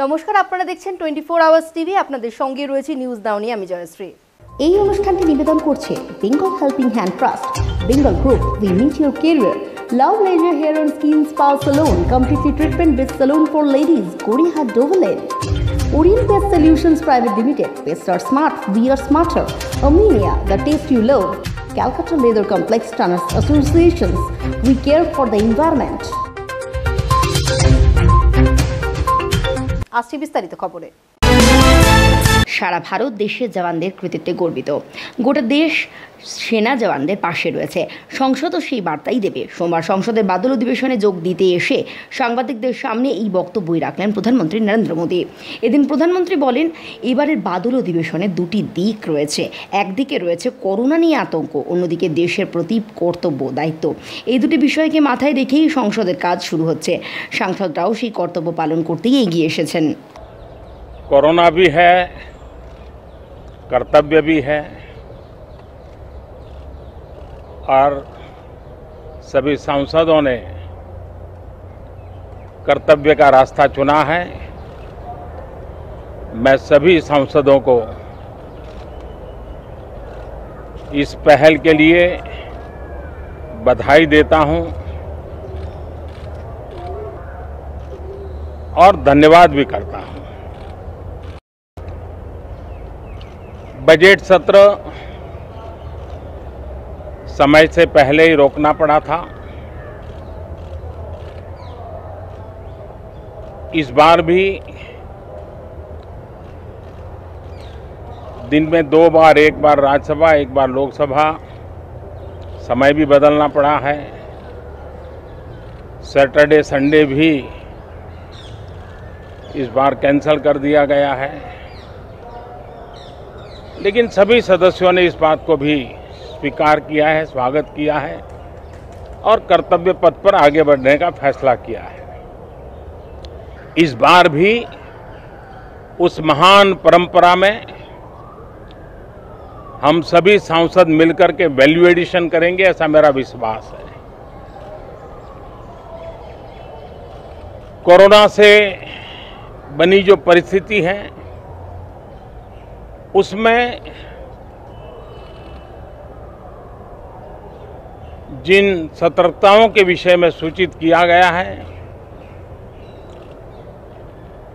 নমস্কার, আপনারা দেখছেন 24 আওয়ার্স টিভি। আপনাদের সঙ্গে রয়েছে নিউজ নাও নিয়ে আমি জয়শ্রী। এই অনুষ্ঠানটি নিবেদন করছে Bengal helping hand trust, Bengal group, we meet your career, লাভ লেজার hair and skin spa salon, completely treatment best salon for ladies, Gariahat Dover Lane, Orient Pest Solutions Private Limited, Pests are smart, we are smarter, Armenia, the taste you love, Calcutta Leather Complex Tanners Associations, we care for the environment. আসছে বিস্তারিত খবরে। সারা ভারত দেশের জওয়ানদের কৃতিত্বে গর্বিত। গোটা দেশ সেনা জওয়ানদের পাশে রয়েছে। সংসদও সেই বার্তাই দেবে। সোমবার সংসদের বাদল অধিবেশনে যোগ দিতে এসে সাংবাদিকদের সামনে এই বক্তব্যই রাখলেন প্রধানমন্ত্রী নরেন্দ্র মোদী। এদিন প্রধানমন্ত্রী বলেন, এবারের বাদল অধিবেশনে দুটি দিক রয়েছে। একদিকে রয়েছে করোনা নিয়ে আতঙ্ক, অন্যদিকে দেশের প্রতি কর্তব্য দায়িত্ব। এই দুটি বিষয়কে মাথায় রেখেই সংসদের কাজ শুরু হচ্ছে। সাংসদরাও সেই কর্তব্য পালন করতেই এগিয়ে এসেছেন। कोरोना भी है, कर्तव्य भी है और सभी सांसदों ने कर्तव्य का रास्ता चुना है। मैं सभी सांसदों को इस पहल के लिए बधाई देता हूं और धन्यवाद भी करता हूं। बजट सत्र समय से पहले ही रोकना पड़ा था। इस बार भी दिन में 2 बार, एक बार राज्यसभा, एक बार लोकसभा, समय भी बदलना पड़ा है। सैटरडे संडे भी इस बार कैंसिल कर दिया गया है, लेकिन सभी सदस्यों ने इस बात को भी स्वीकार किया है, स्वागत किया है और कर्तव्य पथ पर आगे बढ़ने का फैसला किया है। इस बार भी उस महान परंपरा में हम सभी सांसद मिलकर के वैल्यू एडिशन करेंगे, ऐसा मेरा विश्वास है। कोरोना से बनी जो परिस्थिति है उसमें जिन सतर्कताओं के विषय में सूचित किया गया है,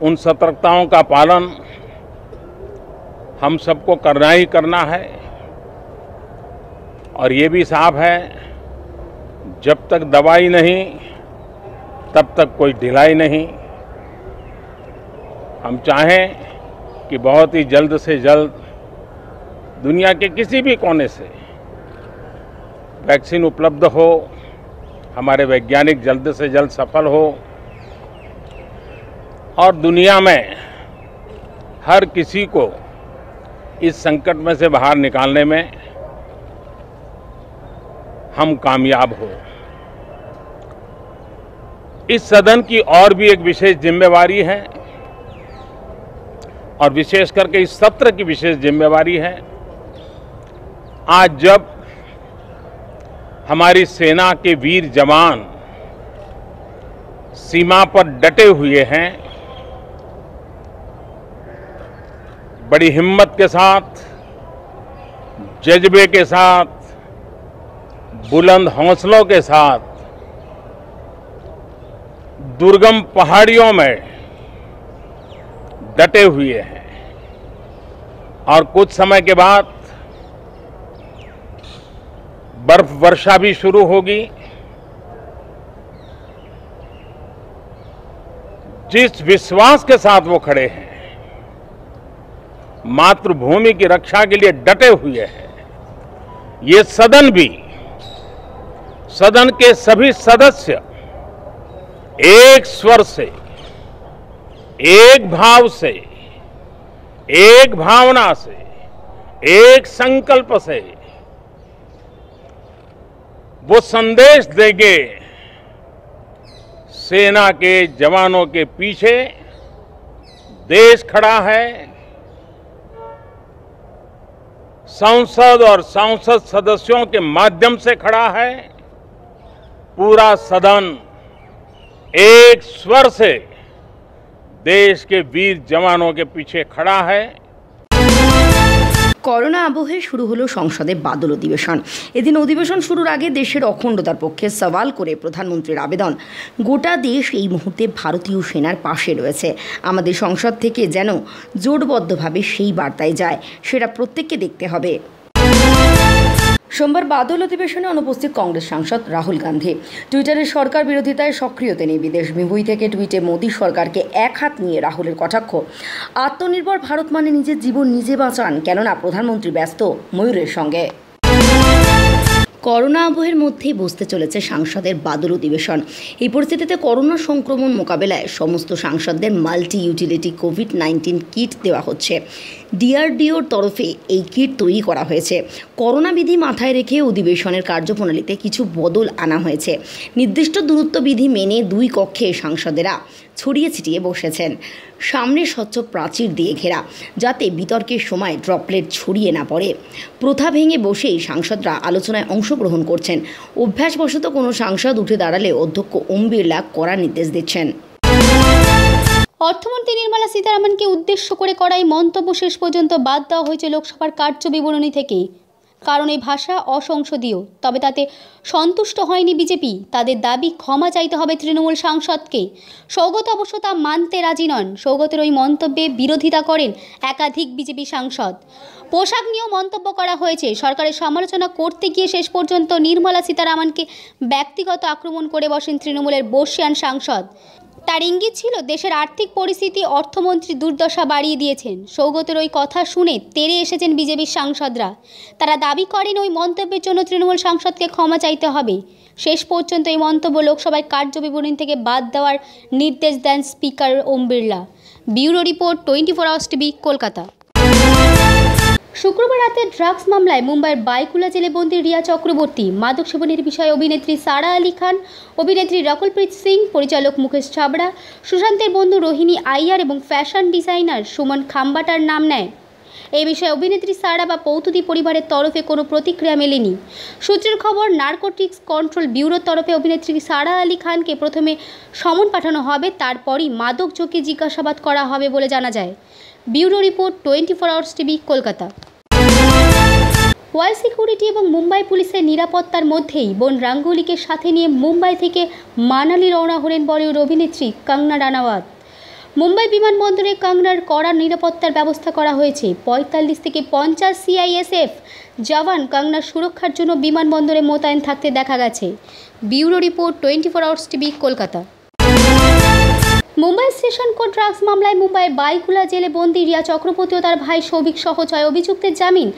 उन सतर्कताओं का पालन हम सबको करना ही करना है। और ये भी साफ है, जब तक दवाई नहीं तब तक कोई ढिलाई नहीं। हम चाहें कि बहुत ही जल्द से जल्द दुनिया के किसी भी कोने से वैक्सीन उपलब्ध हो, हमारे वैज्ञानिक जल्द से जल्द सफल हो और दुनिया में हर किसी को इस संकट में से बाहर निकालने में हम कामयाब हो। इस सदन की और भी एक विशेष जिम्मेवारी है और विशेष करके इस सत्र की विशेष जिम्मेवारी है। आज जब हमारी सेना के वीर जवान सीमा पर डटे हुए हैं, बड़ी हिम्मत के साथ, जज्बे के साथ, बुलंद हौसलों के साथ दुर्गम पहाड़ियों में डटे हुए हैं और कुछ समय के बाद बर्फ वर्षा भी शुरू होगी। जिस विश्वास के साथ वो खड़े हैं, मातृभूमि की रक्षा के लिए डटे हुए हैं, ये सदन भी, सदन के सभी सदस्य एक स्वर से, एक भाव से, एक भावना से, एक संकल्प से वो संदेश देंगे। सेना के जवानों के पीछे देश खड़ा है, संसद और सांसद सदस्यों के माध्यम से खड़ा है। पूरा सदन एक स्वर से देश के वीर जवानों के पीछे खड़ा है। করোনা আবহে শুরু হলো সংসদে বাদল অধিবেশন। এদিন অধিবেশন শুরুর আগে দেশের অখণ্ডতার পক্ষে সওয়াল করে প্রধানমন্ত্রীর আবেদন, গোটা দেশ এই মুহূর্তে ভারতীয় সেনার পাশে রয়েছে। আমাদের সংসদ থেকে যেন জোটবদ্ধভাবে সেই বার্তায় যায়, সেটা প্রত্যেককে দেখতে হবে। সোমবার বাদল অধিবেশনে অনুপস্থিত কংগ্রেস সাংসদ রাহুল গান্ধী টুইটারে সরকার বিরোধিতায় সক্রিয়তা নিয়ে বিদেশ বিভূই থেকে টুইটে মোদী সরকারকে এক হাত নিয়ে রাহুলের কটাক্ষ, আত্মনির্ভর ভারত মানে নিজের জীবন নিজে বাঁচান, কেননা প্রধানমন্ত্রী ব্যস্ত ময়ূরের সঙ্গে। করোনা আবহের মধ্যেই বসতে চলেছে সাংসদের বাদল অধিবেশন। এই পরিস্থিতিতে করোনা সংক্রমণ মোকাবেলায় সমস্ত সাংসদদের মাল্টি ইউটিলিটি কোভিড-19 কিট দেওয়া হচ্ছে। ডিআরডিওর তরফে এই কিট তৈরি করা হয়েছে। করোনা বিধি মাথায় রেখে অধিবেশনের কার্যপ্রণালীতে কিছু বদল আনা হয়েছে। নির্দিষ্ট দূরত্ব বিধি মেনে 2 কক্ষে সাংসদেরা ছড়িয়ে ছিটিয়ে বসেছেন। সামনে স্বচ্ছ প্রাচীর দিয়ে ঘেরা, যাতে বিতর্কের সময় ড্রপলেট ছড়িয়ে না পড়ে। প্রথা ভেঙে বসেই সাংসদরা আলোচনায় অংশগ্রহণ করছেন। অভ্যাসবশত কোনো সাংসদ উঠে দাঁড়ালে অধ্যক্ষ ওম বিড়লা কড়া নির্দেশ দিচ্ছেন। অর্থমন্ত্রী নির্মলা সীতারামনকে উদ্দেশ্য করে করা এই মন্তব্য শেষ পর্যন্ত বাদ দেওয়া হয়েছে লোকসভার কার্য বিবরণী থেকে, কারণ এই ভাষা অসংসদীয়। তবে তাতে সন্তুষ্ট হয়নি বিজেপি। তাদের দাবি ক্ষমা চাইতে হবে তৃণমূল সাংসদকে। সৌগত অবশ্য তা মানতে রাজি নন। সৌগতের ওই মন্তব্যে বিরোধিতা করেন একাধিক বিজেপি সাংসদ। পোশাক নিয়েও মন্তব্য করা হয়েছে। সরকারের সমালোচনা করতে গিয়ে শেষ পর্যন্ত নির্মলা সীতারামনকে ব্যক্তিগত আক্রমণ করে বসেন তৃণমূলের বর্ষিয়ান সাংসদ। তার ইঙ্গিত ছিল দেশের আর্থিক পরিস্থিতি অর্থমন্ত্রী দুর্দশা বাড়িয়ে দিয়েছেন। সৌগতের ওই কথা শুনে তেড়ে এসেছেন বিজেপির সাংসদরা। তারা দাবি করেন ওই মন্তব্যের জন্য তৃণমূল সাংসদকে ক্ষমা চাইতে হবে। শেষ পর্যন্ত এই মন্তব্য লোকসভায় কার্য বিবরণী থেকে বাদ দেওয়ার নির্দেশ দেন speaker Om Birla. Bureau report 24 hours TV, Kolkata. শুক্রবার রাতে ড্রাগস মামলায় মুম্বাইয়ের বাইকুলা জেলে বন্দী রিয়া চক্রবর্তী, মাদক সেবনের বিষয়ে অভিনেত্রী সারা আলী খান, অভিনেত্রী রকুলপ্রীত সিং, পরিচালক মুকেশ ছাবড়া, সুশান্তের বন্ধু রোহিণী আইয়ার এবং ফ্যাশন ডিজাইনার সুমন খাম্বাটার নাম নেয়। এই বিষয়ে অভিনেত্রী সারা বা পৌতুদি পরিবারের তরফে কোনো প্রতিক্রিয়া মেলেনি। সূত্রের খবর, নার্কোটিক্স কন্ট্রোল ব্যুরোর তরফে অভিনেত্রী সারা আলী খানকে প্রথমে সমন পাঠানো হবে, তারপরই মাদক যোগে জিজ্ঞাসাবাদ করা হবে বলে জানা যায়। Bureau report 24 hours TV, Kolkata. Y security এবং মুম্বাই পুলিশের নিরাপত্তার মধ্যেই বোন রাঙ্গুলিকে সাথে নিয়ে মুম্বাই থেকে মানালি রওনা হলেন বলিউড অভিনেত্রী কঙ্গনা রানাওয়াত। মুম্বাই বিমানবন্দরে কঙ্গনার কড়া নিরাপত্তার ব্যবস্থা করা হয়েছে। 45 থেকে 50 সিআইএসএফ জওয়ান কঙ্গনার সুরক্ষার জন্য বিমানবন্দরে মোতায়েন থাকতে দেখা গেছে। Bureau report 24 hours TV, Kolkata. Mumbai station court drugs মামলায় মুম্বাইয়ের বাইকুলা জেলে বন্দী রিয়া চক্রবর্তী ও তার ভাই সৌভিক সহ 6 অভিযুক্তের জামিন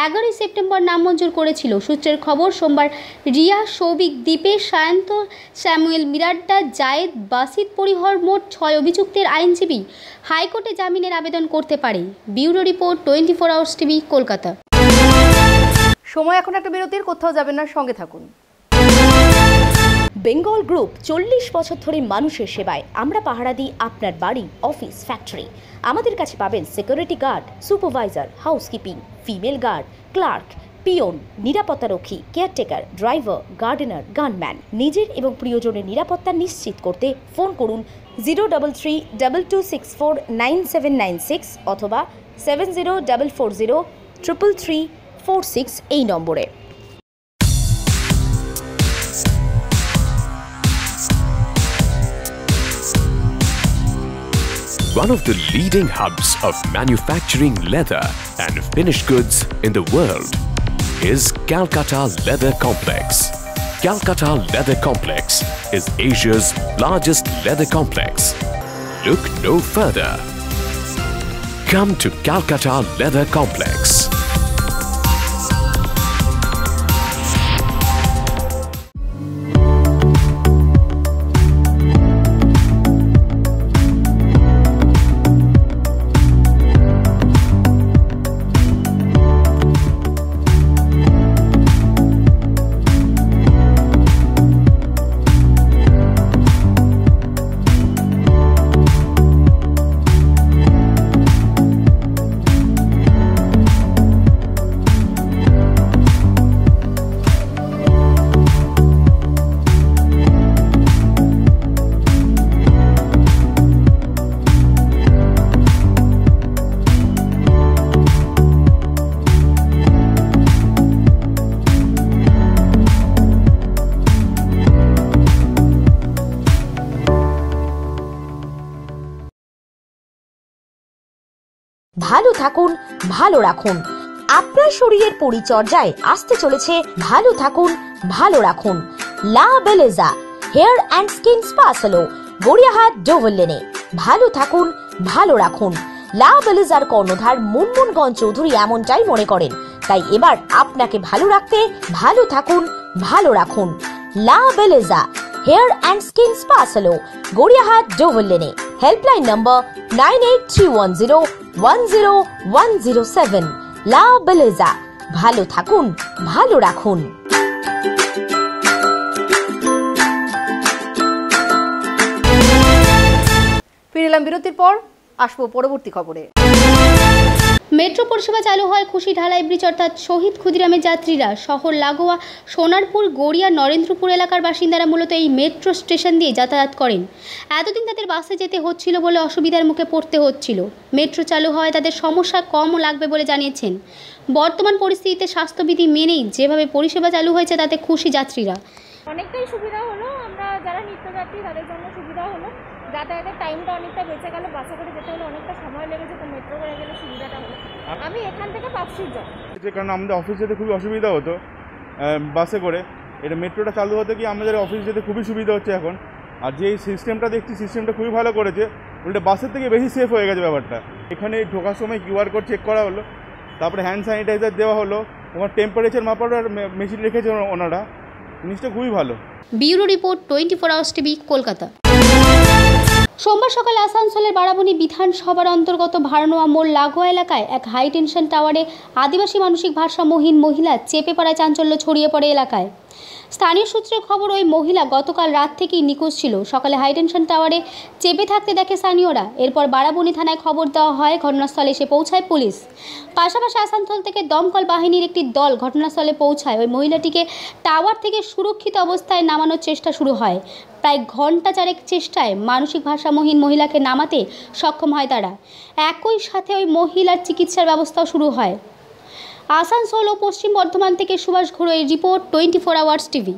11 সেপ্টেম্বর নামঞ্জুর করেছিল। সূত্রের খবর, সোমবার রিয়া, সৌভিক, দীপেশ, সায়ন্ত, স্যামুয়েল মিরাড্ডা, জায়েদ, বাসিত পরিহর মোট 6 অভিযুক্তের আইনজীবী হাইকোর্টে জামিনের আবেদন করতে পারে। Bureau report 24 hours TV, Kolkata. সময় এখন একটা বিরতির, কোথাও যাবেন না, সঙ্গে থাকুন। বেঙ্গল গ্রুপ 40 বছর ধরে মানুষের সেবায়। আমরা পাহারা দিই আপনার বাড়ি, অফিস, ফ্যাক্টরি। আমাদের কাছে পাবেন security guard, supervisor, housekeeping, female guard, clerk, peon, নিরাপত্তারক্ষী, কেয়ারটেকার, ড্রাইভার, গার্ডেনার, গানম্যান। নিজের এবং প্রিয়জনের নিরাপত্তা নিশ্চিত করতে ফোন করুন 0332649796 অথবা 7044033346 এই নম্বরে। One of the leading hubs of manufacturing leather and finished goods in the world is Calcutta Leather Complex. Calcutta Leather Complex is Asia's largest leather complex. Look no further. Come to Calcutta Leather Complex. ভালো থাকুন, ভালো রাখুন। আপনার শরীরের পরিচর্যায় আসতে চলেছে ভালো থাকুন, ভালো রাখুন। লা বেলেজা hair and skin spa salon, Gariahat Dover লেনে। ভালো থাকুন, ভালো রাখুন। লা বেলেজার কর্ণধার মুনমুনগঞ্জ চৌধুরী এমনটাই মনে করেন, তাই এবার আপনাকে ভালো রাখতে ভালো থাকুন, ভালো রাখুন। লা বেলেজা hair and skin spa salon, Gariahat Dover লেনে। Helpline number 9831010107। লা বেলেজা, ভালো থাকুন, ভালো রাখুন। ফিরে এলাম বিরতির পর, আসবো পরবর্তী খবরে। মেট্রো পরিষেবা চালু হয় খুশি ঢালাই ব্রিজ অর্থাৎ শহীদ ক্ষুদিরামের যাত্রীরা। শহর লাগোয়া সোনারপুর, গড়িয়া, নরেন্দ্রপুর এলাকার বাসিন্দারা মূলত এই মেট্রো স্টেশন দিয়ে যাতায়াত করেন। এতদিন তাদের বাসে যেতে হচ্ছিল বলে অসুবিধার মুখে পড়তে হচ্ছিল। মেট্রো চালু হওয়ায় তাদের সমস্যা কম লাগবে বলে জানিয়েছেন। বর্তমান পরিস্থিতিতে স্বাস্থ্যবিধি মেনেই যেভাবে পরিষেবা চালু হয়েছে তাতে খুশি যাত্রীরা। অনেকটাই সুবিধা হলো, আমরা যারা নিত্যযাত্রী তাদের জন্য সুবিধা হলো। যাতায়াতের টাইমটা অনেকটা বেঁচে গেল, বাসে করে যেতে হলে অনেকটা সময় লেগেছে, তো মেট্রো করে গেলে সুবিধাটা হলো। আমি এখান থেকে পার্কস্ট্রিট যাব, কারণ আমাদের অফিস যেতে খুবই অসুবিধা হতো বাসে করে। এটা মেট্রোটা চালু হতে গিয়ে আমাদের অফিস যেতে খুবই সুবিধা হচ্ছে এখন। আর যে সিস্টেমটা দেখছি, সিস্টেমটা খুবই ভালো করেছে, উল্টে বাসের থেকে বেশি সেফ হয়ে গেছে ব্যাপারটা। এখানে ঢোকার সময় কিউআর কোড চেক করা হলো, তারপরে হ্যান্ড স্যানিটাইজার দেওয়া হলো, ওনার টেম্পারেচার মাপার মেশিন রেখেছে ওনারা, জিনিসটা খুবই ভালো। Bureau report, 24 hours TV, Kolkata. সোমবার সকালে আসানসোলের বারাবণী বিধানসভার অন্তর্গত ভারনোয়া মোড় লাগোয়া এলাকায় এক হাই টেনশন টাওয়ারে আদিবাসী মানসিক ভারসাম্যহীন মহিলা চেপে পড়ায় চাঞ্চল্য ছড়িয়ে পড়ে এলাকায়। স্থানীয় সূত্রের খবর, ওই মহিলা গতকাল রাত থেকেই নিখোঁজ ছিল। সকালে হাই টেনশন টাওয়ারে চেপে থাকতে দেখে স্থানীয়রা। এরপর বারাবণী থানায় খবর দেওয়া হয়। ঘটনাস্থলে এসে পৌঁছায় পুলিশ। পাশাপাশি আসানসোল থেকে দমকল বাহিনীর একটি দল ঘটনাস্থলে পৌঁছায়। ওই মহিলাটিকে টাওয়ার থেকে সুরক্ষিত অবস্থায় নামানোর চেষ্টা শুরু হয়। প্রায় ঘন্টা চারেক চেষ্টায় মানসিক ভারসাম্যহীন মহিলাকে নামাতে সক্ষম হয় তারা। একই সাথে ওই মহিলার চিকিৎসার ব্যবস্থাও শুরু হয়। আসানসোল ও পশ্চিম বর্ধমান থেকে সুভাষ ঘোড়াইয়ের রিপোর্ট, 24 আওয়ার্স টিভি।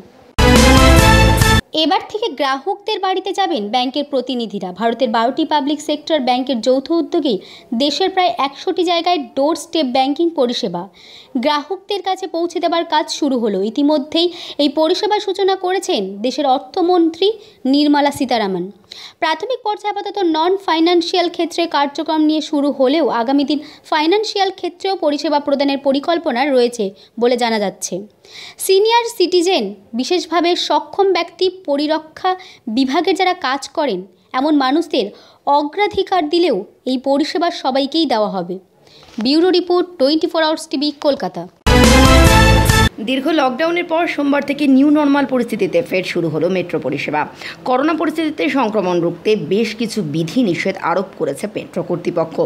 এবার থেকে গ্রাহকদের বাড়িতে যাবেন ব্যাংকের প্রতিনিধিরা। ভারতের 12টি পাবলিক সেক্টর ব্যাংকের যৌথ উদ্যোগে দেশের প্রায় 100টি জায়গায় ডোর স্টেপ ব্যাংকিং পরিষেবা গ্রাহকদের কাছে পৌঁছে দেওয়ার কাজ শুরু হলো। ইতিমধ্যেই এই পরিষেবার সূচনা করেছেন দেশের অর্থমন্ত্রী নির্মলা সীতারামন। প্রাথমিক পর্যায়ে আপাতত নন ফাইন্যান্সিয়াল ক্ষেত্রে কার্যক্রম নিয়ে শুরু হলেও আগামী দিন ফাইন্যান্সিয়াল ক্ষেত্রেও পরিষেবা প্রদানের পরিকল্পনা রয়েছে বলে জানা যাচ্ছে। সিনিয়র সিটিজেন, বিশেষভাবে সক্ষম ব্যক্তি, পরিরক্ষা বিভাগের যারা কাজ করেন এমন মানুষদের অগ্রাধিকার দিলেও এই পরিষেবা সবাইকেই দেওয়া হবে। Bureau report, 24 hours TV, Kolkata. দীর্ঘ লকডাউনের পর সোমবার থেকে নিউ নর্মাল পরিস্থিতিতে ফের শুরু হলো মেট্রো পরিষেবা। করোনা পরিস্থিতিতে সংক্রমণ রুখতে বেশ কিছু বিধি নিষেধ আরোপ করেছে মেট্রো কর্তৃপক্ষ।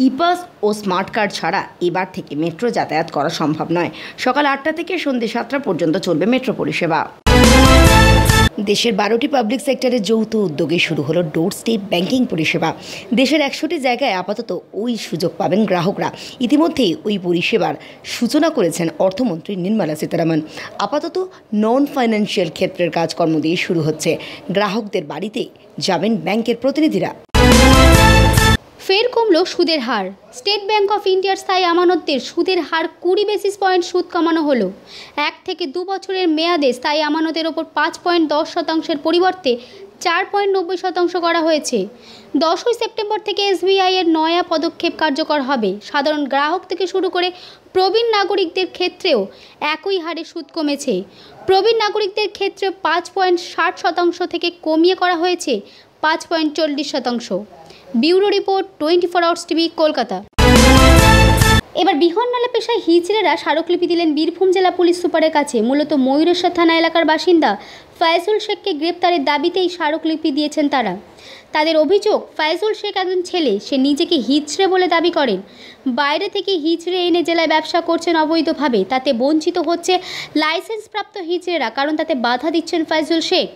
ইপাস ও স্মার্ট কার্ড ছাড়া এবার থেকে মেট্রো যাতায়াত করা সম্ভব নয়। সকাল 8টা থেকে সন্ধ্যে 7টা পর্যন্ত চলবে মেট্রো পরিষেবা। দেশের 12টি পাবলিক সেক্টরের যৌথ উদ্যোগে শুরু হলো ডোর স্টেপ ব্যাংকিং পরিষেবা। দেশের 100টি জায়গায় আপাতত ওই সুযোগ পাবেন গ্রাহকরা। ইতিমধ্যেই ওই পরিষেবার সূচনা করেছেন অর্থমন্ত্রী নির্মলা সীতারামন। আপাতত নন ফাইন্যান্সিয়াল ক্ষেত্রের কাজকর্ম দিয়ে শুরু হচ্ছে। গ্রাহকদের বাড়িতে যাবেন ব্যাংকের প্রতিনিধিরা। ফের কমল সুদের হার। স্টেট ব্যাংক অফ ইন্ডিয়ার স্থায়ী আমানতদের সুদের হার 20 বেসিস পয়েন্ট সুদ কমানো হলো। 1 থেকে 2 বছরের মেয়াদে স্থায়ী আমানতের ওপর 5.10% পরিবর্তে 4.90% করা হয়েছে। 10ই সেপ্টেম্বর থেকে SBI এর নয়া পদক্ষেপ কার্যকর হবে। সাধারণ গ্রাহক থেকে শুরু করে প্রবীণ নাগরিকদের ক্ষেত্রেও একই হারে সুদ কমেছে। প্রবীণ নাগরিকদের ক্ষেত্রে 5.60% থেকে কমিয়ে করা হয়েছে 5.40%। Bureau report, 24 hours TV, Kolkata. এবার বিহন্নলা পেশায় হিজড়েরা স্মারকলিপি দিলেন বীরভূম জেলা পুলিশ সুপারের কাছে। মূলত ময়ূরেশ্বর থানা এলাকার বাসিন্দা ফয়জুল শেখকে গ্রেপ্তারের দাবিতেই স্মারকলিপি দিয়েছেন তারা। তাদের অভিযোগ, ফয়জুল শেখ একজন ছেলে, সে নিজেকে হিজড়ে বলে দাবি করেন। বাইরে থেকে হিজড়ে এনে জেলায় ব্যবসা করছেন অবৈধভাবে। তাতে বঞ্চিত হচ্ছে লাইসেন্সপ্রাপ্ত হিজড়েরা, কারণ তাতে বাধা দিচ্ছেন ফয়জুল শেখ।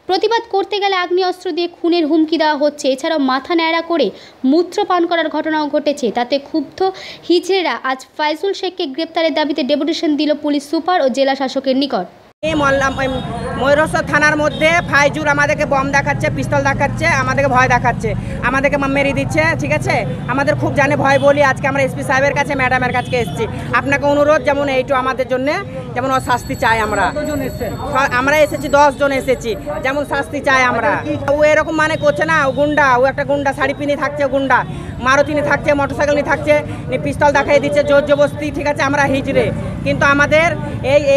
প্রতিবাদ করতে গেলে আগ্নেয়াস্ত্র দিয়ে খুনের হুমকি দেওয়া হচ্ছে। এছাড়াও মাথা ন্যাড়া করে মূত্র পান করার ঘটনাও ঘটেছে। তাতে ক্ষুব্ধ হিজড়েরা আজ ফয়জুল শেখকে গ্রেপ্তারের দাবিতে ডেপুটেশন দিল পুলিশ সুপার ও জেলা শাসকের নিকট। ময়ূরেশ্বর থানার মধ্যে ফাইজুল আমাদেরকে বম দেখাচ্ছে, পিস্তল দেখাচ্ছে, আমাদেরকে ভয় দেখাচ্ছে, আমাদেরকে মেরে দিচ্ছে। ঠিক আছে, আমাদের খুব জানে ভয় বলি আজকে আমরা এসপি সাহেবের কাছে, ম্যাডামের কাছে এসেছি। আপনাকে অনুরোধ, যেমন এইটু আমাদের জন্য যেমন ও শাস্তি চাই। আমরা এসেছি 10 জন এসেছি, যেমন শাস্তি চাই আমরা। ও এরকম মানে করছে না, ও গুন্ডা, ও একটা গুন্ডা, শাড়ি পিনি থাকছে গুন্ডা, মারুতি নিয়ে থাকছে, মোটরসাইকেল নিয়ে থাকছে, পিস্তল দেখাই দিচ্ছে জোর জবস্তি। ঠিক আছে, আমরা হিজড়ে, কিন্তু আমাদের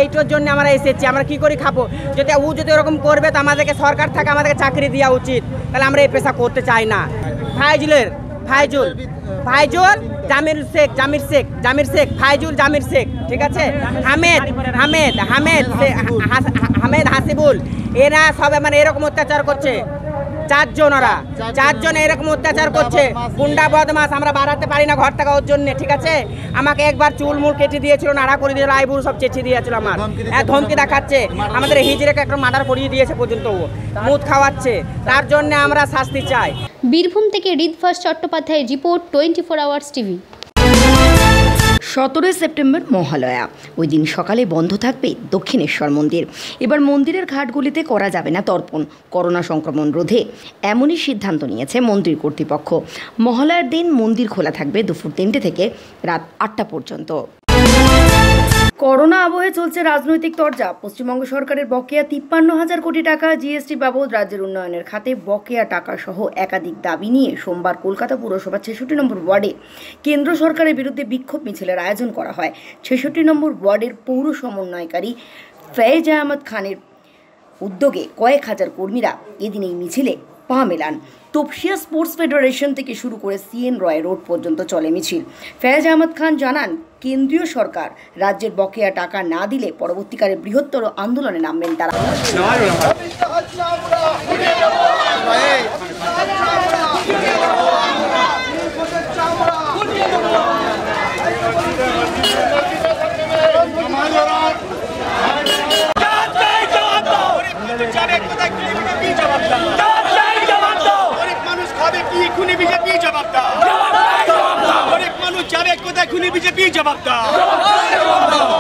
এইটার জন্য আমরা এসেছি। আমরা কি করে খাবো? যদি ও যদি ওরকম করবে তো আমাদেরকে সরকার থেকে আমাদেরকে চাকরি দেওয়া উচিত, তাহলে আমরা এই পেশা করতে চাই না। ফাইজুল জামির শেখ ফাইজুল জামির শেখ, ঠিক আছে, হামেদ হাসিবুল, এরা সব মানে এরকম অত্যাচার করছে। 4 জন এরকম অত্যাচার করছে, গুন্ডা বদমাস। আমরা বাড়াতে পারি না ঘর থেকে ওর জন্য। ঠিক আছে, আমাকে একবার চুল মুল কেটে দিয়েছিল, নাড়া করে দিয়েছিল, আইবুড় সব চেঁচিয়ে দিয়েছিল, আমার ধমকি দেখাচ্ছে। আমাদের হিজড়েকে একটা মার্ডার করিয়ে দিয়েছে পর্যন্ত, ও মুদ খাওয়াচ্ছে। তার জন্য আমরা শাস্তি চাই। বীরভূম থেকে ঋতভাস চট্টোপাধ্যায়ের report 24 hours TV. 17 September Mahalaya, ওই দিন সকালে বন্ধ থাকবে দক্ষিণেশ্বর মন্দির। এবার মন্দিরের ঘাটগুলিতে করা যাবে না তর্পণ, করোনা সংক্রমণ রোধে এমনই সিদ্ধান্ত নিয়েছে মন্দির কর্তৃপক্ষ। মহালয়ার দিন মন্দির খোলা থাকবে দুপুর 3টে থেকে রাত 8টা পর্যন্ত। করোনা আবহে চলছে রাজনৈতিক তরজা। পশ্চিমবঙ্গ সরকারের বকেয়া 53,000 কোটি টাকা জিএসটি বাবদ রাজ্যের উন্নয়নের খাতে বকেয়া টাকা সহ একাধিক দাবি নিয়ে সোমবার কলকাতা পুরসভার 66 নম্বর ওয়ার্ডে কেন্দ্র সরকারের বিরুদ্ধে বিক্ষোভ মিছিলের আয়োজন করা হয়। 66 নম্বর ওয়ার্ডের পৌর সমন্বয়কারী ফয়েজ আহমদ খানের উদ্যোগে কয়েক হাজার কর্মীরা এদিন এই মিছিলে পা মেলান। তপসিয়া স্পোর্টস ফেডারেশন থেকে শুরু করে সিএন রয় রোড পর্যন্ত চলে মিছিল। ফয়েজ আহমদ খান জানান, কেন্দ্রীয় সরকার রাজ্যের বকেয়া টাকা না দিলে পরবর্তীকালে বৃহত্তর আন্দোলনে নামবেন তারা।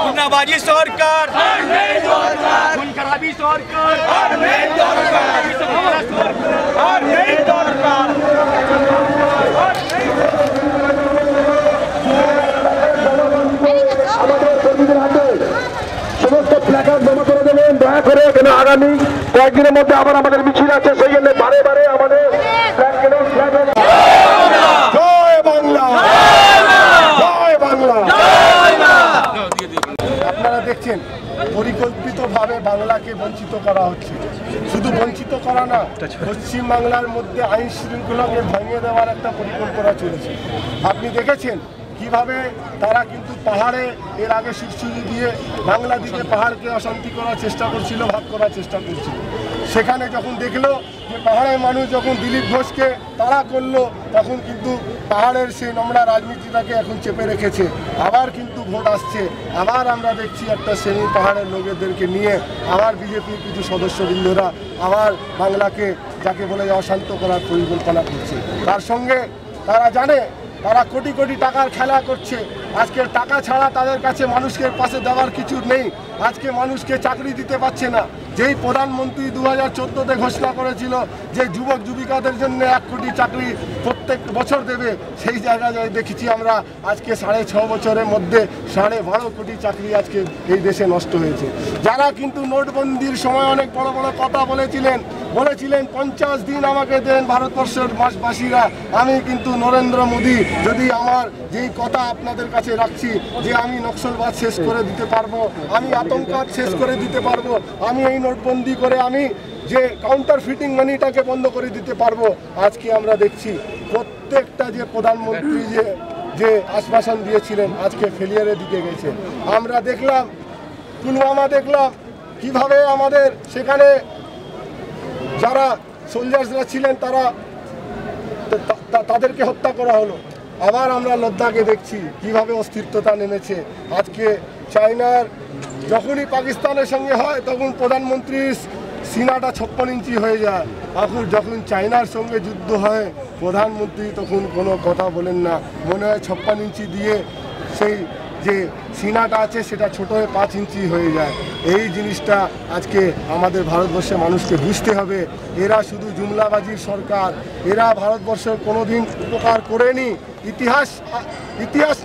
গুন্ডাবাজি সরকার, খুন খারাপি সরকার, সমস্ত প্ল্যাকার্ড জমা করে দেবেন দয়া করে, কেন আগামী কয়েকদিনের মধ্যে আবার আমাদের মিছিল আছে, সেই জন্য বারে বারে আমাদের জয় বাংলা, জয় বাংলা। আপনারা দেখছেন পরিকল্পিতভাবে বাংলাকে বঞ্চিত করা হচ্ছে। শুধু বঞ্চিত করা না, পশ্চিমবাংলার মধ্যে আইন শৃঙ্খলাকে ভেঙে দেওয়ার একটা পরিকল্পনা চলছে। আপনি দেখেছেন কিভাবে তারা কিন্তু পাহাড়ে এর আগে সুরসুরি দিয়ে বাংলাদেশে পাহাড়কে অশান্তি করার চেষ্টা করছিল, ভাগ করার চেষ্টা করছিল। সেখানে যখন দেখলো যে পাহাড়ের মানুষ যখন দিলীপ ঘোষকে তাড়া করলো, তখন কিন্তু পাহাড়ের সেই নোংরা রাজনীতিটাকে এখন চেপে রেখেছে। আবার কিন্তু ভোট আসছে, আবার আমরা দেখছি একটা শ্রেণী পাহাড়ের লোকেদেরকে নিয়ে আবার বিজেপির কিছু সদস্যবৃন্দরা আবার বাংলাকে যাকে বলে অশান্ত করার পরিকল্পনা করছে। তার সঙ্গে তারা জানে তারা কোটি কোটি টাকার খেলা করছে। আজকে টাকা ছাড়া তাদের কাছে মানুষকে পাশে দেওয়ার কিছু নেই। আজকে মানুষকে চাকরি দিতে পারছে না। যেই প্রধানমন্ত্রী 2014-তে ঘোষণা করেছিল যে যুবক যুবিকাদের জন্য 1 কোটি চাকরি প্রত্যেক বছর দেবে, সেই জায়গায় দেখেছি আমরা আজকে 6.5 বছরের মধ্যে 12.5 কোটি চাকরি আজকে এই দেশে নষ্ট হয়েছে। যারা কিন্তু নোটবন্দির সময় অনেক বড় বড় কথা বলেছিলেন 50 দিন আমাকে দেন ভারতবর্ষের বাসীরা, আমি কিন্তু নরেন্দ্র মোদী যদি আমার যেই কথা আপনাদের কাছে রাখছি যে আমি নকশালবাদ শেষ করে দিতে পারবো, আমি আতঙ্কবাদ শেষ করে দিতে পারবো, আমি এই নোটবন্দি করে আমি যে কাউন্টার ফিটিং মানিটাকে বন্ধ করে দিতে পারবো। আজকে আমরা দেখছি প্রত্যেকটা যে প্রধানমন্ত্রী যে আশ্বাসন দিয়েছিলেন আজকে ফেলিয়ারের দিকে গেছে। আমরা দেখলাম পুলওয়ামা, দেখলাম কিভাবে আমাদের সেখানে যারা সোলজার্সরা ছিলেন তাদেরকে হত্যা করা হলো। আবার আমরা লদ্দাখে দেখছি কিভাবে অস্থিরতা নেমেছে। আজকে চায়নার যখনই পাকিস্তানের সঙ্গে হয় তখন প্রধানমন্ত্রীর সিনাটা 56 ইঞ্চি হয়ে যায়। এখন যখন চায়নার সঙ্গে যুদ্ধ হয় প্রধানমন্ত্রী তখন কোনো কথা বলেন না, মনে হয় 56 ইঞ্চি দিয়ে সেই যে সিনাটা আছে সেটা ছোট হয়ে 5 ইঞ্চি হয়ে যায়। এই জিনিসটা আজকে আমাদের ভারতবর্ষের মানুষকে বুঝতে হবে। এরা শুধু জুমলাবাজির সরকার, এরা ভারতবর্ষের কোনোদিন উপকার করেনি। ইতিহাস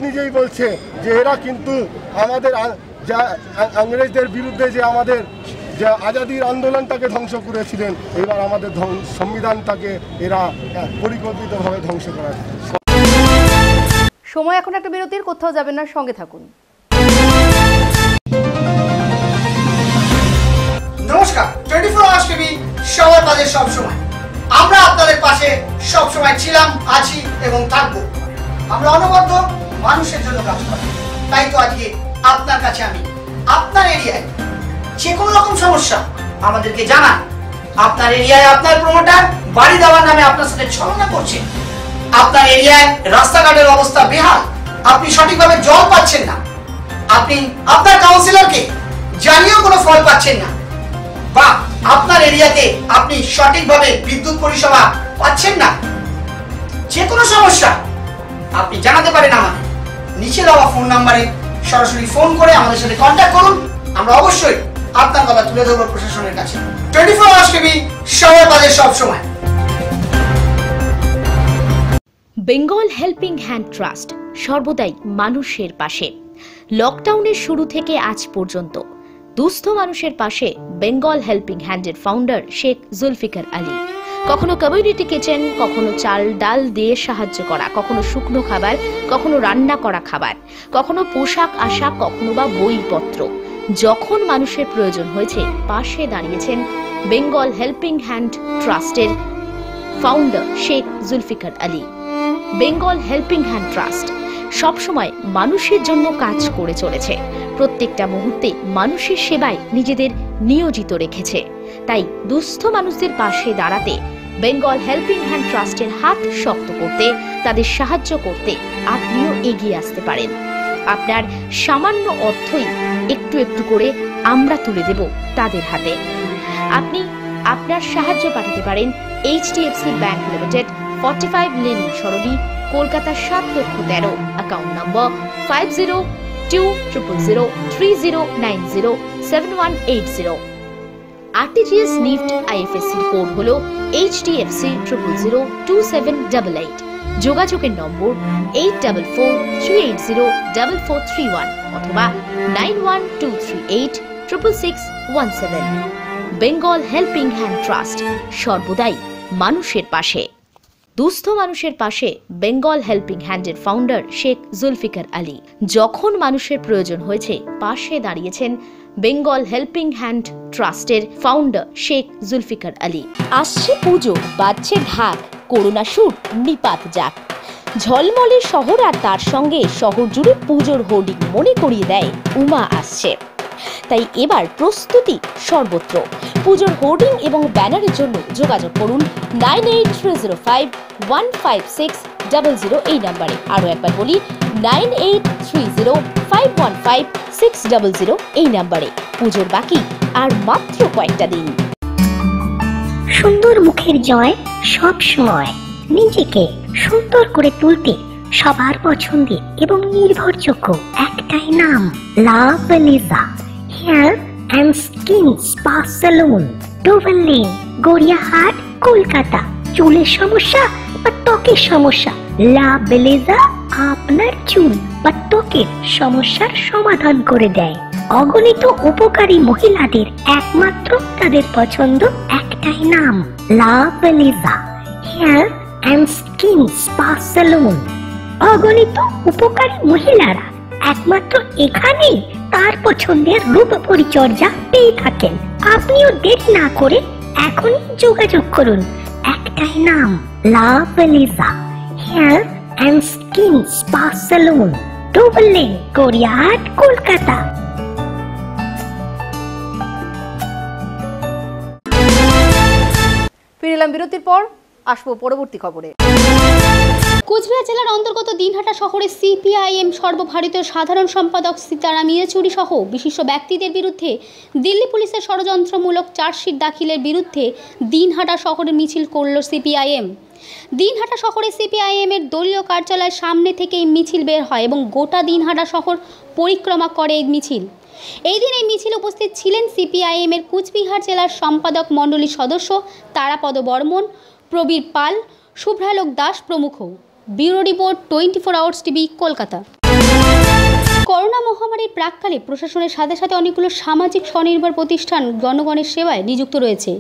নিজেই বলছে যে এরা কিন্তু আমাদের যা ইংরেজদের বিরুদ্ধে যে আমাদের যে আজাদির আন্দোলনটাকে ধ্বংস করেছিলেন, এবার আমাদের সংবিধানটাকে এরা পরিকল্পিতভাবে ধ্বংস করার। সময় এখন একটা বিরতির, কোথাও যাবেন না, সঙ্গে থাকুন। নমস্কার, 24 আওয়ার্স টিভি সবার পাশে সব সময়। আমরা আপনাদের পাশে সব সময় ছিলাম, আছি এবং থাকবো। আমরা অনবদ্য মানুষের জন্য কাজ করি। তাই তো আজকে আপনার কাছে আমি আপনার এরিয়ায় যে কোনো রকম সমস্যা আমাদেরকে জানান। আপনার এরিয়ায় আপনার প্রমোটার বাড়ি দেওয়ার নামে আপনার সাথে ছলনা করছে। আপনার এরিয়ায় রাস্তাঘাটের অবস্থা বেহাল, আপনি সঠিকভাবে জল পাচ্ছেন না, আপনি আপনার কাউন্সিলরকে জানিয়েও কোনো ফল পাচ্ছেন না, বা আপনার এরিয়াতে আপনি সঠিকভাবে বিদ্যুৎ পরিষেবা পাচ্ছেন না, যে কোনো সমস্যা আপনি জানাতে পারেন আমাদের নিচে দেওয়া ফোন নাম্বারে সরাসরি ফোন করে আমাদের সাথে কন্ট্যাক্ট করুন। আমরা অবশ্যই আপনার কথা তুলে ধরবো প্রশাসনের কাছে। 24 আওয়ার্স টিভি সবার পাশে সব সময়। বেঙ্গল হেল্পিং হ্যান্ড ট্রাস্ট সর্বদাই মানুষের পাশে। লকডাউনের শুরু থেকে আজ পর্যন্ত দুস্থ মানুষের পাশে বেঙ্গল হেল্পিং হ্যান্ডের ফাউন্ডার শেখ জুলফিকার আলী। কখনো কমিউনিটি কিচেন, কখনো চাল ডাল দিয়ে সাহায্য করা, কখনো শুকনো খাবার, কখনো রান্না করা খাবার, কখনো পোশাক আশাক, কখনো বা বইপত্র। যখন মানুষের প্রয়োজন হয়েছে পাশে দাঁড়িয়েছেন বেঙ্গল হেল্পিং হ্যান্ড ট্রাস্টের founder Sheikh Zulfikar Ali. Bengal helping hand trust সবসময় মানুষের জন্য কাজ করে চলেছে, প্রত্যেকটা মুহূর্তে মানুষের সেবায় নিজেদের নিয়োজিত রেখেছে। তাই দুস্থ মানুষদের পাশে দাঁড়াতে, বেঙ্গল হেল্পিং হ্যান্ড ট্রাস্টের হাত শক্ত করতে, তাদের সাহায্য করতে আপনিও এগিয়ে আসতে পারেন। আপনার সামান্য অর্থই একটু একটু করে আমরা তুলে দেব তাদের হাতে। আপনি আপনার সাহায্য পাঠাতে পারেন HDFC ব্যাংক লিমিটেড, 45 লেন সরণি, Kolkata 7,13,, account number 502003090718 RTGS NEFT IFSC code হলো HDFC 0002788। যোগাযোগের নম্বর 8443804431 অথবা 9123866617। বেঙ্গল হেল্পিং হ্যান্ড ট্রাস্ট সর্বদাই মানুষের পাশে। দুস্থ মানুষের পাশে বেঙ্গল হেল্পিং হ্যান্ডের ফাউন্ডার শেখ জুলফিকার আলী। যখন মানুষের প্রয়োজন হয়েছে পাশে দাঁড়িয়েছেন বেঙ্গল হেল্পিং হ্যান্ড ট্রাস্টের ফাউন্ডার শেখ জুলফিকার আলী। আসছে পুজো, বাজছে ঢাক, করোনা শুট নিপাত যাক। ঝলমলে শহর আর তার সঙ্গে শহর জুড়ে পুজোর হোর্ডিং মনে করিয়ে দেয় উমা আসছে। তাই এবার প্রস্তুতি সর্বত্র। পুজোর হোর্ডিং এবং ব্যানারের জন্য যোগাযোগ করুন 9830515600 এই নাম্বারে। আরও একবার বলি 9830515600 এই নাম্বারে। পুজোর বাকি আর মাত্র কয়েকটা দিন। সুন্দর মুখের জয় সব সময়। নিজেকে সুন্দর করে তুলতে সবার পছন্দের এবং নির্ভরযোগ্য একটাই নাম, লাভলিজা hair and skin spa salon, Dover Lane, Gariahat, Kolkata. চুলের সমস্যা বা ত্বকের সমস্যা, লাভলিজা আপনার চুল বা ত্বকের সমস্যার সমাধান করে দেয়। অগণিত উপকারী মহিলাদের একমাত্র তাদের পছন্দ একটাই নাম, লাভলিজা hair and skin spa salon. অগণিত উপকারী মহিলারা একমাত্র এখানেই তার পছন্দের রূপ পরিচর্যা পেয়ে থাকেন। আপনিও দেরি না করে এখনই যোগাযোগ করুন। একটাই নাম, লাভলিজা hair and skin spa salon, Dover Lane, Gariahat, Kolkata. ফিরলাম বিরতির পর, আসবো পরবর্তী খবরে। কোচবিহার জেলার অন্তর্গত দিনহাটা শহরে CPIM সর্বভারতীয় সাধারণ সম্পাদক সীতারাম ইয়েচুরি সহ বিশিষ্ট ব্যক্তিদের বিরুদ্ধে দিল্লি পুলিশের ষড়যন্ত্রমূলক চার্জশিট দাখিলের বিরুদ্ধে দিনহাটা শহরে মিছিল করল CPIM। দিনহাটা শহরে CPIM এর দলীয় কার্যালয়ের সামনে থেকে মিছিল বের হয় এবং গোটা দিনহাটা শহর পরিক্রমা করে এই মিছিল। এই দিন এই মিছিলে উপস্থিত ছিলেন সিপিআইএমের কুচবিহার জেলার সম্পাদক মণ্ডলীর সদস্য তারাপদ বর্মন, প্রবীর পাল, শুভ্রালোক দাস প্রমুখ। Bureau report 24 hours TV, Kolkata. Corona মহামারীর প্রাক্কালে প্রশাসনের সাথে সাথে অনেকগুলো সামাজিক স্বনির্ভর প্রতিষ্ঠান জনগণের সেবায় নিযুক্ত রয়েছে।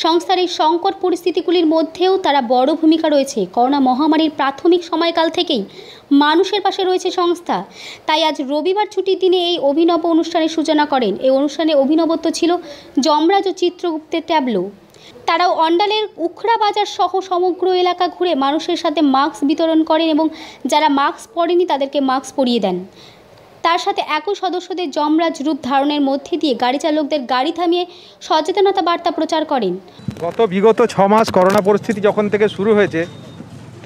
সংস্থার এই সংকট পরিস্থিতিগুলির মধ্যেও তারা বড় ভূমিকা রয়েছে। করোনা মহামারীর প্রাথমিক সময়কাল থেকেই মানুষের পাশে রয়েছে সংস্থা। তাই আজ রবিবার ছুটির দিনে এই অভিনব অনুষ্ঠানের সূচনা করেন। এই অনুষ্ঠানে অভিনবত্ব ছিল যমরাজ ও চিত্রগুপ্তের ট্যাবলো। তারাও অন্ডালের উখড়া বাজার সহ সমগ্র এলাকা ঘুরে মানুষের সাথে মাস্ক বিতরণ করেন এবং যারা মাস্ক পরেনি তাদেরকে মাস্ক পরিয়ে দেন। তার সাথে একই সদস্যদের যমরাজ রূপ ধারণের মধ্যে দিয়ে গাড়ি চালকদের গাড়ি থামিয়ে সচেতনতা বার্তা প্রচার করেন। বিগত 6 মাস করোনা পরিস্থিতি যখন থেকে শুরু হয়েছে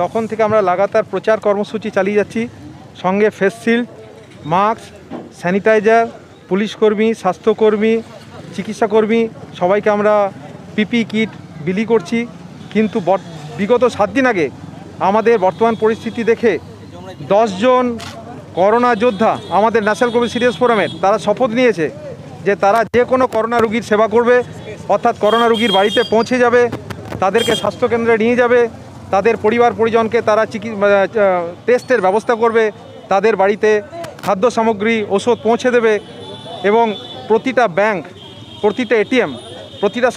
তখন থেকে আমরা লাগাতার প্রচার কর্মসূচি চালিয়ে যাচ্ছি। সঙ্গে ফেস শিল্ড, মাস্ক, স্যানিটাইজার, পুলিশকর্মী, স্বাস্থ্যকর্মী, চিকিৎসাকর্মী সবাইকে আমরা পিপি কিট বিলি করছি। কিন্তু বিগত 7 দিন আগে আমাদের বর্তমান পরিস্থিতি দেখে 10 জন করোনা যোদ্ধা আমাদের ন্যাশনাল কোভিড সিরিয়াস ফোরামের তারা শপথ নিয়েছে যে তারা যে কোনো করোনা রোগীর সেবা করবে, অর্থাৎ করোনা রোগীর বাড়িতে পৌঁছে যাবে, তাদেরকে স্বাস্থ্যকেন্দ্রে নিয়ে যাবে, তাদের পরিবার পরিজনকে তারা টেস্টের ব্যবস্থা করবে, তাদের বাড়িতে খাদ্য সামগ্রী, ওষুধ পৌঁছে দেবে এবং প্রতিটা ব্যাংক, প্রতিটা এটিএম, প্রতিটা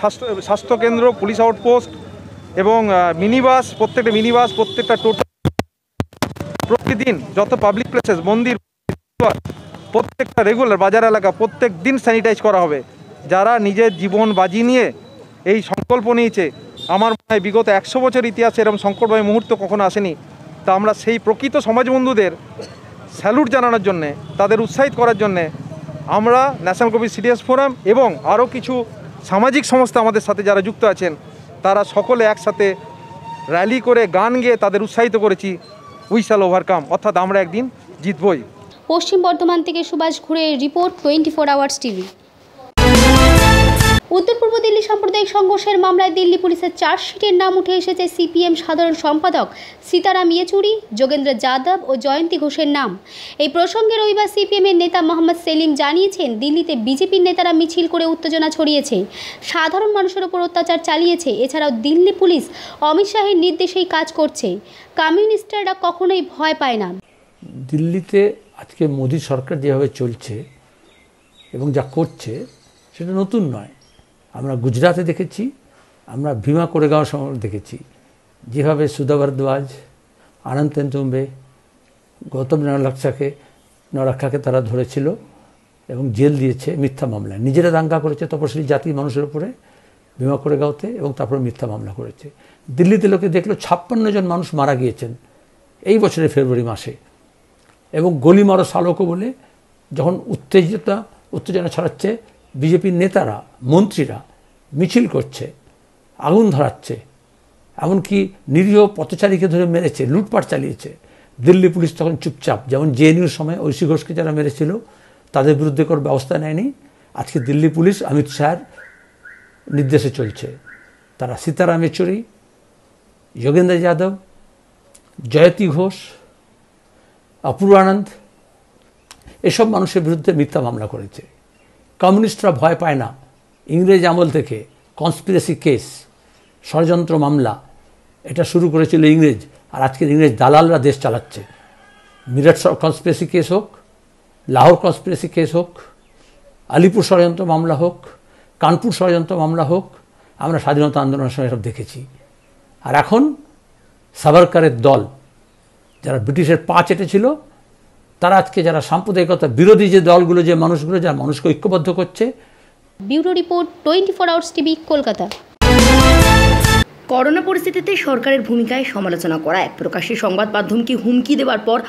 স্বাস্থ্যকেন্দ্র, পুলিশ আউটপোস্ট এবং মিনিবাস, প্রত্যেকটা টোটাল প্রতিদিন যত পাবলিক প্লেসেস, মন্দির, প্রত্যেকটা রেগুলার বাজার এলাকা প্রত্যেক দিন স্যানিটাইজ করা হবে। যারা নিজের জীবন বাজি নিয়ে এই সংকল্প নিয়েছে, আমার মনে হয় বিগত 100 বছর ইতিহাসে এরকম সংকটময় মুহূর্ত কখনো আসেনি। তা আমরা সেই প্রকৃত সমাজবন্ধুদের স্যালুট জানানোর জন্যে, তাদের উৎসাহিত করার জন্যে আমরা ন্যাশনাল কোভিড সিরিয়াস ফোরাম এবং আরও কিছু সামাজিক সংস্থা আমাদের সাথে যারা যুক্ত আছেন তারা সকলে একসাথে র্যালি করে গান গেয়ে তাদের উৎসাহিত করেছি। উই শ্যাল ওভারকাম, অর্থাৎ আমরা একদিন জিতবই। পশ্চিম বর্ধমান থেকে সুভাষ ঘুরের রিপোর্ট 24 আওয়ার্স টিভি। উত্তর পূর্ব দিল্লি সাম্প্রদায়িক সংঘর্ষের মামলায় দিল্লি পুলিশের চার্জশিটের নাম উঠে এসেছে সিপিএম সাধারণ সম্পাদক সীতারাম ইয়েচুরি, যোগেন্দ্র যাদব ও জয়ন্তী ঘোষের নাম। এই প্রসঙ্গে রবিবার সিপিএমের নেতা মোহাম্মদ সেলিম জানিয়েছেন, দিল্লিতে বিজেপির নেতারা মিছিল করে উত্তেজনা ছড়িয়েছে, সাধারণ মানুষের ওপর অত্যাচার চালিয়েছে। এছাড়াও দিল্লি পুলিশ অমিত শাহের নির্দেশেই কাজ করছে। কমিউনিস্টরা কখনোই ভয় পায় না। দিল্লিতে আজকে মোদী সরকার যেভাবে চলছে এবং যা করছে সেটা নতুন নয়। আমরা গুজরাটে দেখেছি, আমরা ভীমা কোরেগাঁও সময় দেখেছি, যেভাবে সুধা ভারদ্বাজ, আনন্দ তেন্তুম্বে, গৌতম নরক্ষাকে তারা ধরেছিল এবং জেল দিয়েছে মিথ্যা মামলায়। নিজেরা দাঙ্গা করেছে তপশিলি জাতির মানুষের উপরে ভীমা কোরেগাঁওতে এবং তারপরে মিথ্যা মামলা করেছে। দিল্লিতে লোকে দেখলো 56 জন মানুষ মারা গিয়েছেন এই বছরের ফেব্রুয়ারি মাসে। এবং গলি মারো সালোকো বলে যখন উত্তেজনা ছড়াচ্ছে, বিজেপির নেতারা, মন্ত্রীরা মিছিল করছে, আগুন ধরাচ্ছে, এমনকি নিরীহ পথচারীকে ধরে মেরেছে, লুটপাট চালিয়েছে। দিল্লি পুলিশ তখন চুপচাপ, যেমন জেএনইউর সময় ঐশী ঘোষকে যারা মেরেছিল তাদের বিরুদ্ধে কোনো ব্যবস্থা নেয়নি। আজকে দিল্লি পুলিশ অমিত শাহের নির্দেশে চলছে। তারা সীতারাম ইয়েচুরি, যোগেন্দ্র যাদব, জয়তী ঘোষ, অপূর্বানন্দ এসব মানুষের বিরুদ্ধে মিথ্যা মামলা করেছে। কমিউনিস্টরা ভয় পায় না। ইংরেজ আমল থেকে কনস্পিরেসি কেস, ষড়যন্ত্র মামলা এটা শুরু করেছিল ইংরেজ, আর আজকের ইংরেজ দালালরা দেশ চালাচ্ছে। মিরাট কনস্পিরেসি কেস হোক, লাহোর কনস্পিরেসি কেস হোক, আলিপুর ষড়যন্ত্র মামলা হোক, কানপুর ষড়যন্ত্র মামলা হোক, আমরা স্বাধীনতা আন্দোলনের সময় সব দেখেছি। আর এখন সাভারকারের দল যারা ব্রিটিশের পা চেটেছিল, তারা আজকে যারা সাম্প্রদায়িকতা বিরোধী যে দলগুলো, যে মানুষগুলো যারা মানুষকে ঐক্যবদ্ধ করছে। Bureau report 24 hours TV, Kolkata. Corona পরিস্থিতিতে সরকারের ভূমিকায় সমালোচনা করায় প্রকাশ্যে সংবাদ মাধ্যমকে হুমকি দেওয়ার পর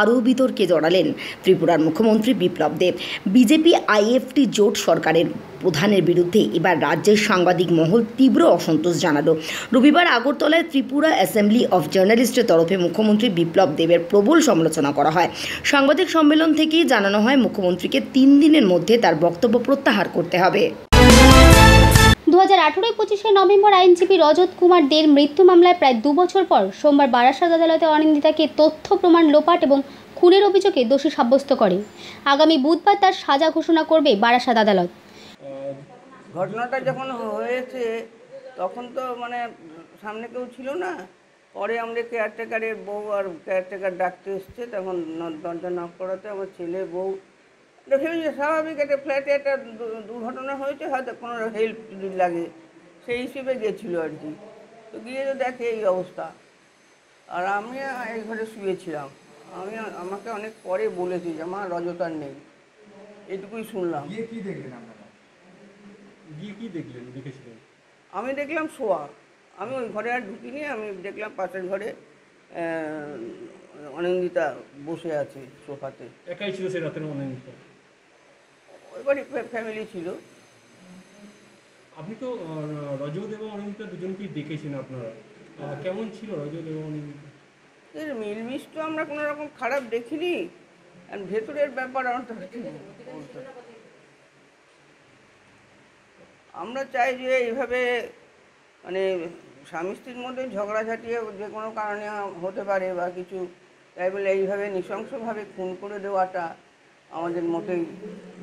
আরও বিতর্কে জড়ালেন ত্রিপুরার মুখ্যমন্ত্রী বিপ্লব দেব। বিজেপি আইএফটি জোট সরকারের প্রধানের বিরুদ্ধে এবার রাজ্যের সাংবাদিক মহল তীব্র অসন্তোষ জানালো। রবিবার আগরতলায় ত্রিপুরা অ্যাসেম্বলি অফ জার্নালিস্টের তরফে মুখ্যমন্ত্রী বিপ্লব দেবের প্রবল সমালোচনা করা হয়। সাংবাদিক সম্মেলন থেকেই জানানো হয় মুখ্যমন্ত্রীকে 3 দিনের মধ্যে তার বক্তব্য প্রত্যাহার করতে হবে। 2018-25 নভেম্বর আইনজীবী রজত কুমার দের মৃত্যু মামলায় প্রায় 2 বছর পর সোমবার বারাসাত আদালতে অনিন্দিতাকে তথ্য প্রমাণ লোপাট এবং খুনের অভিযোগে দোষী সাব্যস্ত করে। আগামী বুধবার তার সাজা ঘোষণা করবে বারাসাত আদালত। ঘটনাটা যখন হয়েছে তখন তো মানে সামনে কেউ ছিল না, পরে আমরা কেয়ারটেকারের বউ আর কেয়ারটেকার ডাকতে এসছে, তখন দরজা নক করাতে আমার ছেলে বউ ভেবেছে স্বাভাবিক একটা ফ্ল্যাটে একটা দুর্ঘটনা হয়েছে, হয়তো কোনো হেল্প যদি লাগে সেই হিসেবে গেছিলো আর কি। তো গিয়ে তো দেখে এই অবস্থা, আর আমি এই ঘরে শুয়েছিলাম। আমাকে অনেক পরে বলেছি যে আমার রজতার নেই, এটুকুই শুনলাম। আমি দেখলাম শোয়া, আমি ওই ঘরে আর ঢুকিনি, আমি দেখলাম পাশের ঘরে অনিন্দিতা বসে আছে সোফাতে। একাই ছিল সে রাতের? অনিন্দিতা ওই বাড়ি ফ্যামিলি ছিল। আপনি তো রজত এবং অনিন্দিতা দুজনকেই দেখেছেন, আপনারা কেমন ছিল রজত এবং অনিন্দিতা? এর মিলমিশ তো আমরা কোনো রকম খারাপ দেখিনি, আর ভেতরের ব্যাপার আমরা চাই যে এইভাবে মানে স্বামী স্ত্রীর মধ্যে ঝগড়াঝাটিয়ে যে কোনো কারণে হতে পারে বা কিছু, তাই বলে এইভাবে নৃশংসভাবে খুন করে দেওয়াটা আমাদের মোটেই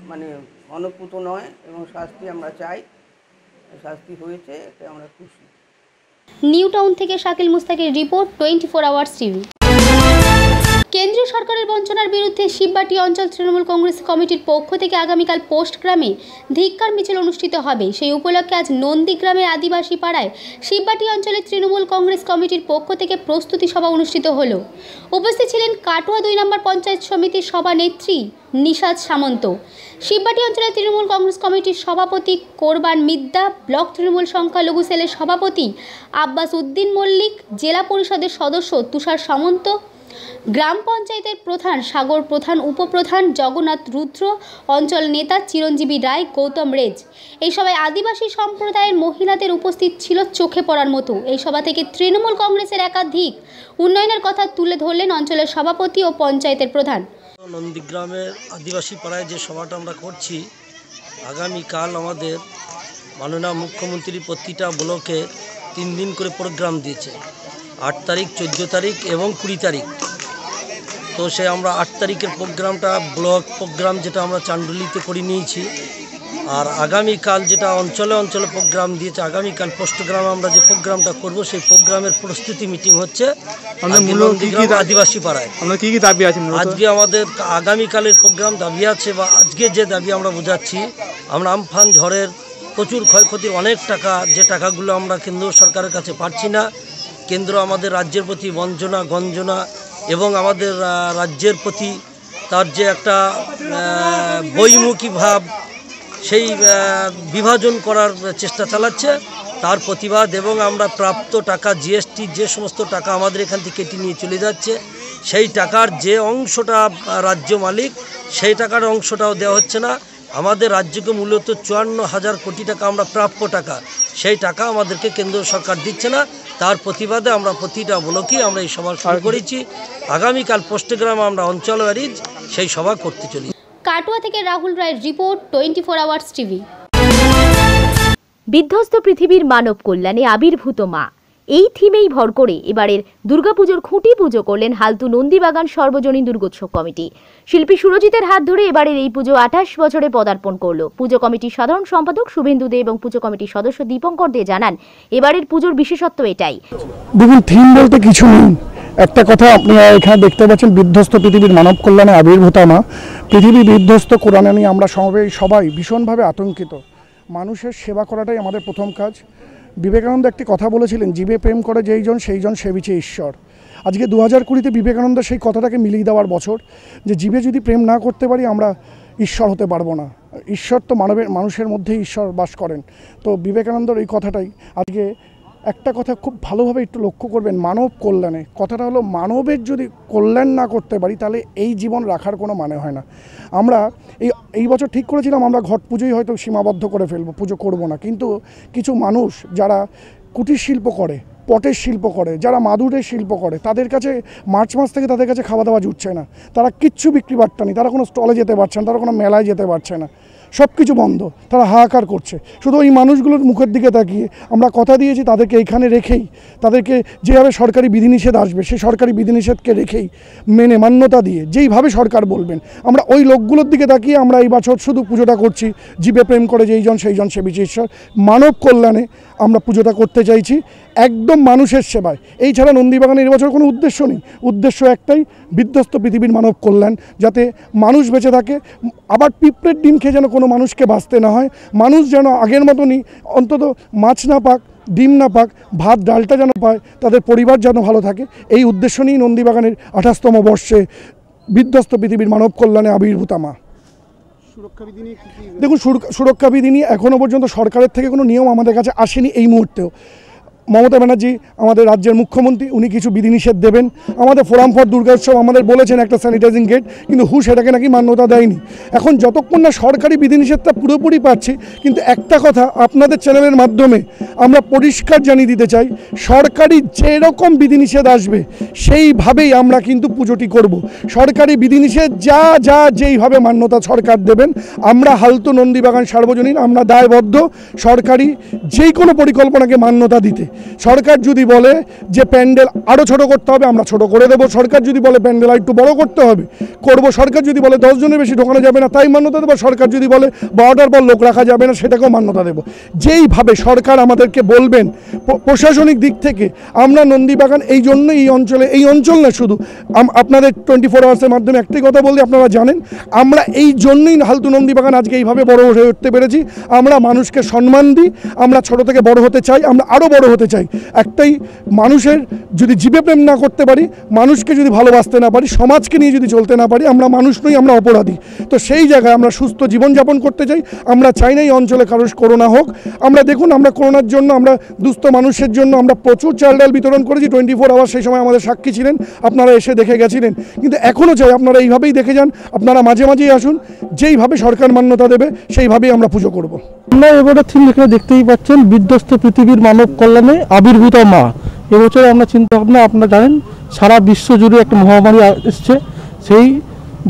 মানে অনুপুত নয়, এবং শাস্তি আমরা চাই, শাস্তি হয়েছে এতে আমরা খুশি। নিউ টাউন থেকে শাকিল মুস্তাকের রিপোর্ট, 24 আওয়ার্স টিভি। কেন্দ্রীয় সরকারের বঞ্চনার বিরুদ্ধে শিববাটি অঞ্চল তৃণমূল কংগ্রেস কমিটির পক্ষ থেকে আগামীকাল পোস্ট গ্রামে ধিক্কার মিছিল অনুষ্ঠিত হবে। সেই উপলক্ষে আজ নন্দীগ্রামের আদিবাসী পাড়ায় শিববাটি অঞ্চলের তৃণমূল কংগ্রেস কমিটির পক্ষ থেকে প্রস্তুতি সভা অনুষ্ঠিত হলো। উপস্থিত ছিলেন কাটোয়া 2 নম্বর পঞ্চায়েত সমিতির সভানেত্রী নিশাদ সামন্ত, শিববাটি অঞ্চলের তৃণমূল কংগ্রেস কমিটির সভাপতি কোরবান মিদ্দা, ব্লক তৃণমূল সংখ্যালঘু সেলের সভাপতি আব্বাস উদ্দিন মল্লিক, জেলা পরিষদের সদস্য তুষার সামন্ত, গ্রাম পঞ্চায়েতের প্রধান সাগর প্রধান, উপপ্রধান জগন্নাথ রুদ্র, অঞ্চল নেতা চিরঞ্জীবী রায়, গৌতম রেজ। এই সভায় আদিবাসী সম্প্রদায়ের মহিলাদের উপস্থিত ছিল চোখে পড়ার মতো। এই সভা থেকে তৃণমূল কংগ্রেসের একাধিক উন্নয়নের কথা তুলে ধরলেন অঞ্চলের সভাপতি ও পঞ্চায়েতের প্রধান। নন্দীগ্রামের আদিবাসী পাড়ায় যে সভাটা আমরা করছি, আগামীকাল আমাদের মাননীয় মুখ্যমন্ত্রী প্রতিটা ব্লকে 3 দিন করে প্রোগ্রাম দিয়েছে, 8 তারিখ, 14 তারিখ এবং 20 তারিখ। তো সে আমরা 8 তারিখের প্রোগ্রামটা ব্লক প্রোগ্রাম যেটা আমরা চান্ডুলিতে করে নিয়েছি, আর আগামীকাল যেটা অঞ্চলে অঞ্চলে প্রোগ্রাম দিয়েছে, আগামীকাল পোস্টগ্রামে আমরা যে প্রোগ্রামটা করব সেই প্রোগ্রামের প্রস্তুতি মিটিং হচ্ছে আদিবাসী পাড়ায়। কি কি দাবি আছে আজকে আমাদের আগামীকালের প্রোগ্রাম দাবি আছে, বা আজকে যে দাবি আমরা বোঝাচ্ছি, আমরা আমফান ঝড়ের প্রচুর ক্ষয়ক্ষতির অনেক টাকা, যে টাকাগুলো আমরা কেন্দ্র সরকারের কাছে পাচ্ছি না। কেন্দ্র আমাদের রাজ্যের প্রতি বঞ্চনা গঞ্জনা এবং আমাদের রাজ্যের প্রতি তার যে একটা বৈমুখী ভাব, সেই বিভাজন করার চেষ্টা চালাচ্ছে, তার প্রতিবাদ। এবং আমরা প্রাপ্ত টাকা জিএসটি যে সমস্ত টাকা আমাদের এখান থেকে কেটে নিয়ে চলে যাচ্ছে, সেই টাকার যে অংশটা রাজ্য মালিক, সেই টাকার অংশটাও দেওয়া হচ্ছে না। আমাদের রাজ্যকে মূলত 54,000 কোটি টাকা আমরা প্রাপ্য টাকা, সেই টাকা আমাদেরকে কেন্দ্র সরকার দিচ্ছে না। তার প্রতিবাদে আমরা প্রতিটা ব্লকেই আমরা এই সভা শুরু করেছি। আগামীকাল পোস্টগ্রামে আমরা অঞ্চল ওয়াইজ সেই সভা করতে চলি। কাটোয়া থেকে রাহুল রায়ের রিপোর্ট, 24 আওয়ার্স টিভি। বিধ্বস্ত পৃথিবীর মানব কল্যাণে আবির্ভূত মা, এই থিমেই ভর করে এবারের দুর্গাপুজোর খুঁটি পুজো করলেন হালতু নন্দীবাগান সর্বজনীন দুর্গোৎসব কমিটি। শিল্পী সুরজিতের হাত ধরে এবারের এই পুজো 28 বছরে পদার্পণ করল। পুজো কমিটির সাধারণ সম্পাদক শুভেন্দু দে এবং পুজো কমিটির সদস্য দীপঙ্কর দে জানান, এবারের পুজোর বিশেষত্ব এটাই। দেখুন, থিম বলতে কিছু নেই, একটা কথা আপনারা এখানে দেখতে পাচ্ছেন, বিধ্বস্ত পৃথিবীর মানব কল্যাণে আবির্ভূত মা। পৃথিবী বিধ্বস্ত, কোরআনে নিয়ে আমরা সবাই ভীষণভাবে আতঙ্কিত। মানুষের সেবা করাটাই আমাদের প্রথম কাজ। বিবেকানন্দ একটি কথা বলেছিলেন, জীবে প্রেম করে যেইজন সেইজন সেবিছে ঈশ্বর। আজকে 2020-তে বিবেকানন্দ সেই কথাটাকে মিলিয়ে দেওয়ার বছর, যে জীবে যদি প্রেম না করতে পারি আমরা ঈশ্বর হতে পারবো না। ঈশ্বর তো মানুষের মধ্যেই ঈশ্বর বাস করেন। তো বিবেকানন্দর এই কথাটাই আজকে একটা কথা খুব ভালোভাবে একটু লক্ষ্য করবেন, মানব কল্যাণে। কথাটা হলো, মানবের যদি কল্যাণ না করতে পারি তাহলে এই জীবন রাখার কোনো মানে হয় না। আমরা এই বছর ঠিক করেছিলাম আমরা ঘট পুজোই হয়তো সীমাবদ্ধ করে ফেলবো, পুজো করব না। কিন্তু কিছু মানুষ যারা কুটির শিল্প করে, পটের শিল্প করে, যারা মাদুরের শিল্প করে, তাদের কাছে মার্চ মাস থেকে তাদের কাছে খাওয়া দাওয়া জুটছে না। তারা কিচ্ছু বিক্রি বাট্টা নেই, তারা কোনো স্টলে যেতে পারছে না, তারা কোনো মেলায় যেতে পারছে না। সব কিছু বন্ধ, তারা হাহাকার করছে। শুধু ওই মানুষগুলোর মুখের দিকে তাকিয়ে আমরা কথা দিয়েছি তাদেরকে এইখানে রেখেই, তাদেরকে যেভাবে সরকারি বিধিনিষেধ আসবে সেই সরকারি বিধিনিষেধকে রেখেই মেনে মান্যতা দিয়ে যেইভাবে সরকার বলবেন, আমরা ওই লোকগুলোর দিকে তাকিয়ে আমরা এই বছর শুধু পুজোটা করছি। জীবে প্রেম করে যেইজন সেইজন সেবিছে ঈশ্বর, মানব কল্যাণে আমরা পুজোটা করতে চাইছি, একদম মানুষের সেবায়। এই ছাড়া নন্দীবাগানের এবছর কোনো উদ্দেশ্য নেই, উদ্দেশ্য একটাই, বিধ্বস্ত পৃথিবীর মানব কল্যাণ, যাতে মানুষ বেঁচে থাকে। আবার পিঁপড়ের ডিম খেয়ে যেন কোনো মানুষকে বাঁচতে না হয়, মানুষ যেন আগের মতনই অন্তত মাছ না পাক, ডিম না পাক, ভাত ডালটা যেন পায়, তাদের পরিবার যেন ভালো থাকে, এই উদ্দেশ্য নিয়েই নন্দীবাগানের 28তম বর্ষে বিধ্বস্ত পৃথিবীর মানব কল্যাণে আবির্ভূতা মা। দেখুন, সুরক্ষা বিধি নিয়ে এখনও পর্যন্ত সরকারের থেকে কোনো নিয়ম আমাদের কাছে আসেনি। এই মুহূর্তেও মমতা ব্যানার্জি আমাদের রাজ্যের মুখ্যমন্ত্রী, উনি কিছু বিধিনিষেধ দেবেন। আমাদের ফোরাম ফর দুর্গা উৎসব আমাদের বলেছেন একটা স্যানিটাইজিং গেট, কিন্তু সেটাকে নাকি মান্যতা দেয়নি। এখন যতক্ষণ না সরকারি বিধিনিষেধটা পুরোপুরি পাচ্ছি, কিন্তু একটা কথা আপনাদের চ্যানেলের মাধ্যমে আমরা পরিষ্কার জানিয়ে দিতে চাই, সরকারি যেরকম বিধিনিষেধ আসবে সেইভাবেই আমরা কিন্তু পুজোটি করব। সরকারি বিধিনিষেধ যেইভাবে মান্যতা সরকার দেবেন, আমরা হালতু নন্দীবাগান সার্বজনীন আমরা দায়বদ্ধ সরকারি যেই কোনো পরিকল্পনাকে মান্যতা দিতে। সরকার যদি বলে যে প্যান্ডেল আরও ছোট করতে হবে, আমরা ছোট করে দেবো। সরকার যদি বলে প্যান্ডেল একটু বড় করতে হবে, করব। সরকার যদি বলে 10 জনের বেশি ঢোকানো যাবে না, তাই মান্যতা দেবো। সরকার যদি বলে 12টার পর লোক রাখা যাবে না, সেটাকেও মান্যতা দেবো। যেইভাবে সরকার আমাদেরকে বলবেন প্রশাসনিক দিক থেকে, আমরা নন্দীবাগান এই জন্য এই অঞ্চল না শুধু, আপনাদের 24 আওয়ার্সের মাধ্যমে একটাই কথা বললে আপনারা জানেন, আমরা এই জন্যই হালতু নন্দীবাগান আজকে এইভাবে বড় হয়ে উঠতে পেরেছি। আমরা মানুষকে সম্মান দিই, আমরা ছোট থেকে বড় হতে চাই, আমরা আরও বড় হতে চাই। একটাই, মানুষের যদি জীবে প্রেম না করতে পারি, মানুষকে যদি ভালোবাসতে না পারি, সমাজকে নিয়ে যদি চলতে না পারি, আমরা মানুষ নই, আমরা অপরাধী। তো সেই জায়গায় আমরা সুস্থ জীবনযাপন করতে চাই। আমরা চাই না এই অঞ্চলে কারোর করোনা হোক। আমরা দেখুন, আমরা করোনার জন্য, আমরা দুস্থ মানুষের জন্য আমরা প্রচুর চাল ডাল বিতরণ করেছি 24 আওয়ার। সেই সময় আমাদের সাক্ষী ছিলেন, আপনারা এসে দেখে গেছিলেন। কিন্তু এখনও চাই আপনারা এইভাবেই দেখে যান, আপনারা মাঝে মাঝেই আসুন, যেইভাবে সরকার মান্যতা দেবে সেইভাবেই আমরা পুজো করব। আমরা এবারে থিম এখানে দেখতেই পাচ্ছেন, বিধ্বস্ত পৃথিবীর মানব কল্যাণে আবির্ভূতা মা। এবছর আমরা চিন্তা ভাবনা, আপনারা জানেন সারা বিশ্ব জুড়ে একটা মহামারী এসছে, সেই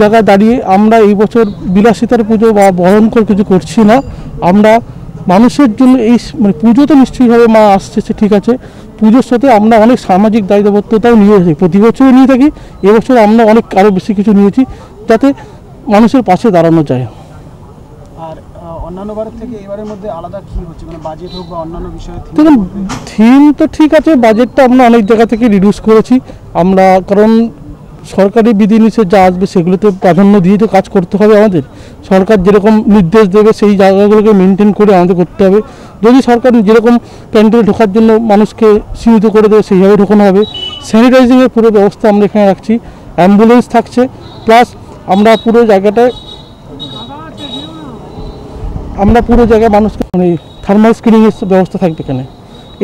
জায়গায় দাঁড়িয়ে আমরা এই বছর বিলাসিতার পুজো বা ভয়ঙ্কর কিছু করছি না। আমরা মানুষের জন্য এই পুজো তো নিশ্চয়ইভাবে মা আসছে, ঠিক আছে, পুজোর সাথে আমরা অনেক সামাজিক দায়িত্ববদ্ধতাও নিয়ে থাকি, প্রতি বছরও নিয়ে থাকি। এবছর আমরা অনেক আরও বেশি কিছু নিয়েছি, যাতে মানুষের পাশে দাঁড়ানো যায়। আর অন্যান্য বারের থেকে এবারের মধ্যে আলাদা কি হচ্ছে, মানে বাজেট হোক বা অন্যান্য বিষয়ে? দেখুন, থিম তো ঠিক আছে, বাজেটটা আমরা অনেক জায়গা থেকে রিডিউস করেছি আমরা, কারণ সরকারি বিধিনিষেধ যা আসবে সেগুলোতে প্রাধান্য দিয়ে তো কাজ করতে হবে আমাদের। সরকার যেরকম নির্দেশ দেবে সেই জায়গাগুলোকে মেনটেন করে আমাদের করতে হবে। যদি সরকার যেরকম প্যান্ডেলে ঢোকার জন্য মানুষকে সীমিত করে দেবে, সেইভাবে ঢোকানো হবে। স্যানিটাইজিংয়ের পুরো ব্যবস্থা আমরা এখানে রাখছি, অ্যাম্বুলেন্স থাকছে, প্লাস আমরা পুরো জায়গাটায় মানুষকে থার্মাল স্ক্রিনিংয়ের ব্যবস্থা থাকবে এখানে।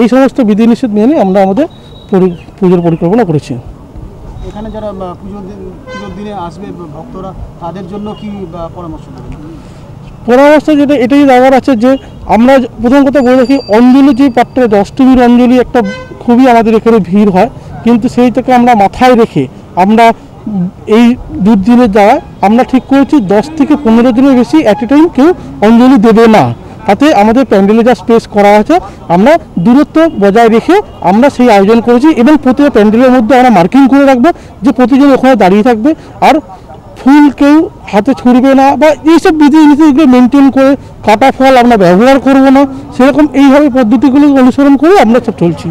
এই সমস্ত বিধিনিষেধ মেনে আমরা আমাদের পুজোর পরিকল্পনা করেছি। এখানে যারা পুজোর দিনে আসবে ভক্তরা, তাদের জন্য কি পরামর্শ দেবেন? পরামর্শ যেটা এটাই দেওয়ার আছে যে আমরা প্রথম কথা বলে রাখি, অঞ্জলি যে পাত্রে অষ্টমীর অঞ্জলি একটা খুবই আমাদের এখানে ভিড় হয়, কিন্তু সেইটাকে আমরা মাথায় রেখে আমরা এই দুদিনের দ্বারা আমরা ঠিক করেছি 10 থেকে 15 দিনের বেশি অ্যাট এ টাইম কেউ অঞ্জলি দেবে না। তাতে আমাদের প্যান্ডেলে যা স্পেস করা আছে আমরা দূরত্ব বজায় রেখে আমরা সেই আয়োজন করেছি, এবং প্রতিটা প্যান্ডেলের মধ্যে আমরা মার্কিং করে রাখবো যে প্রতিজন ওখানে দাঁড়িয়ে থাকবে, আর ফুল কেউ হাতে ছুঁড়বে না, বা এইসব বিধিনিষেধগুলো মেনটেন করে কাটা ফল আমরা ব্যবহার করব না, সেরকম এইভাবে পদ্ধতিগুলো অনুসরণ করে আমরা সব চলছি।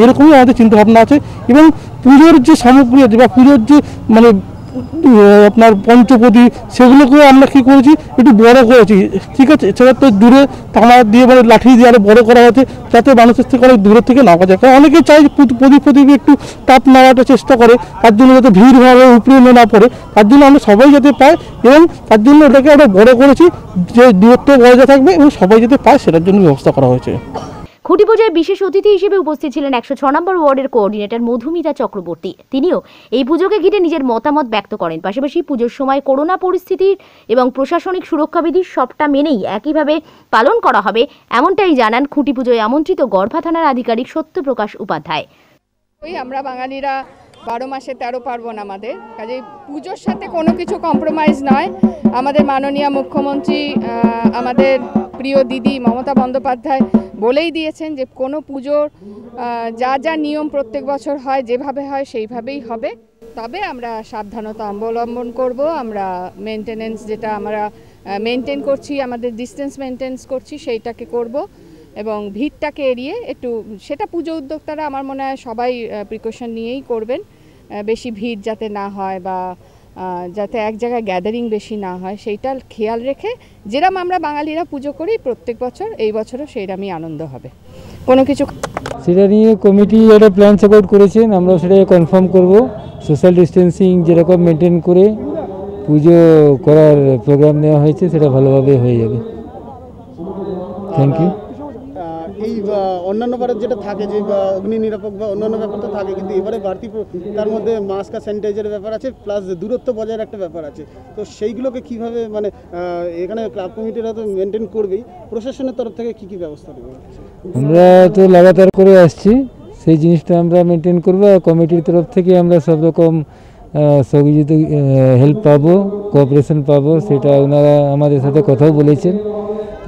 এরকমই আমাদের চিন্তাভাবনা আছে। এবং পুজোর যে সামগ্রী আছে বা পুজোর যে মানে আপনার পঞ্চপদী, সেগুলোকেও আমরা কী করেছি, একটু বড় করেছি, ঠিক আছে। সেটা তো দূরে তামা দিয়ে মানে লাঠি দিয়ে আরও বড় করা হয়েছে, যাতে মানুষের থেকে অনেক দূরের থেকে নামা যায়। কারণ অনেকেই চাই প্রদীপ একটু তাপ নেওয়াটা চেষ্টা করে, তার জন্য যাতে ভিড় ভাবে উপরে না পড়ে, তার জন্য আমরা সবাই যাতে পাই, এবং তার জন্য এটাকে আমরা বড় করেছি যে দূরত্ব বজায় থাকবে এবং সবাই যাতে পায়, সেটার জন্য ব্যবস্থা করা হয়েছে। খুঁটি পূজায় বিশেষ অতিথি হিসেবে উপস্থিত ছিলেন 106 নম্বর ওয়ার্ডের কোঅর্ডিনেটর মধুমিতা চক্রবর্তী। তিনিও এই পুজোকে ঘিরে নিজের মতামত ব্যক্ত করেন। পাশাপাশি পুজোর সময় করোনা পরিস্থিতির এবং প্রশাসনিক সুরক্ষাবিধির সবটা মেনেই একইভাবে পালন করা হবে, এমনটাই জানান খুঁটি পুজোয় আমন্ত্রিত গড়ভা থানার আধিকারিক সত্যপ্রকাশ উপাধ্যায়। আমরা বাঙালিরা 12 মাসে 13 পার্বণ আমাদের, কাজেই পুজোর সাথে কোনো কিছু কম্প্রোমাইজ নয়। আমাদের মাননীয় মুখ্যমন্ত্রী আমাদের প্রিয় দিদি মমতা বন্দ্যোপাধ্যায় বলেই দিয়েছেন যে কোনো পুজোর যা যা নিয়ম প্রত্যেক বছর হয় যেভাবে হয় সেইভাবেই হবে। তবে আমরা সাবধানতা অবলম্বন করব, আমরা মেনটেনেন্স যেটা আমরা মেনটেন করছি, আমাদের ডিস্টেন্স মেনটেন করছি সেইটাকে করব এবং ভিড়টাকে এড়িয়ে একটু, সেটা পুজো উদ্যোক্তারা আমার মনে হয় সবাই প্রিকশন নিয়েই করবেন, বেশি ভিড় যাতে না হয় বা যাতে এক জায়গায় গ্যাদারিং বেশি না হয় সেইটা খেয়াল রেখে যেরকম আমরা বাঙালিরা পুজো করি প্রত্যেক বছর, এই বছরও সেইরকমই আনন্দ হবে। কোনো কিছু সেটা নিয়ে কমিটি একটা প্ল্যান সাপোর্ট করেছেন, আমরা সেটা কনফার্ম করব। সোশ্যাল ডিস্টেন্সিং যেরকম মেনটেন করে পুজো করার প্রোগ্রাম নেওয়া হয়েছে সেটা ভালোভাবে হয়ে যাবে। Thank you. এই অন্যান্য বারের যেটা থাকে যে অগ্নি নিরাপক বা অন্যান্য ব্যাপার তো থাকে, কিন্তু এবারে বাড়তি তার মধ্যে মাস্ক আর স্যানিটাইজারের ব্যাপার আছে, প্লাস দূরত্ব বজায়ের একটা ব্যাপার আছে। তো সেইগুলোকে কিভাবে মানে এখানে ক্লাব কমিটিরা তো মেনটেন করবেই, প্রশাসনের তরফ থেকে কি কি ব্যবস্থা নেবে? আমরা তো লাগাতার করে আসছি, সেই জিনিসটা আমরা মেনটেন করবো। কমিটির তরফ থেকে আমরা সব রকম সহযোগিতা হেল্প পাবো, কোঅপারেশন পাবো, সেটা ওনারা আমাদের সাথে কথাও বলেছেন।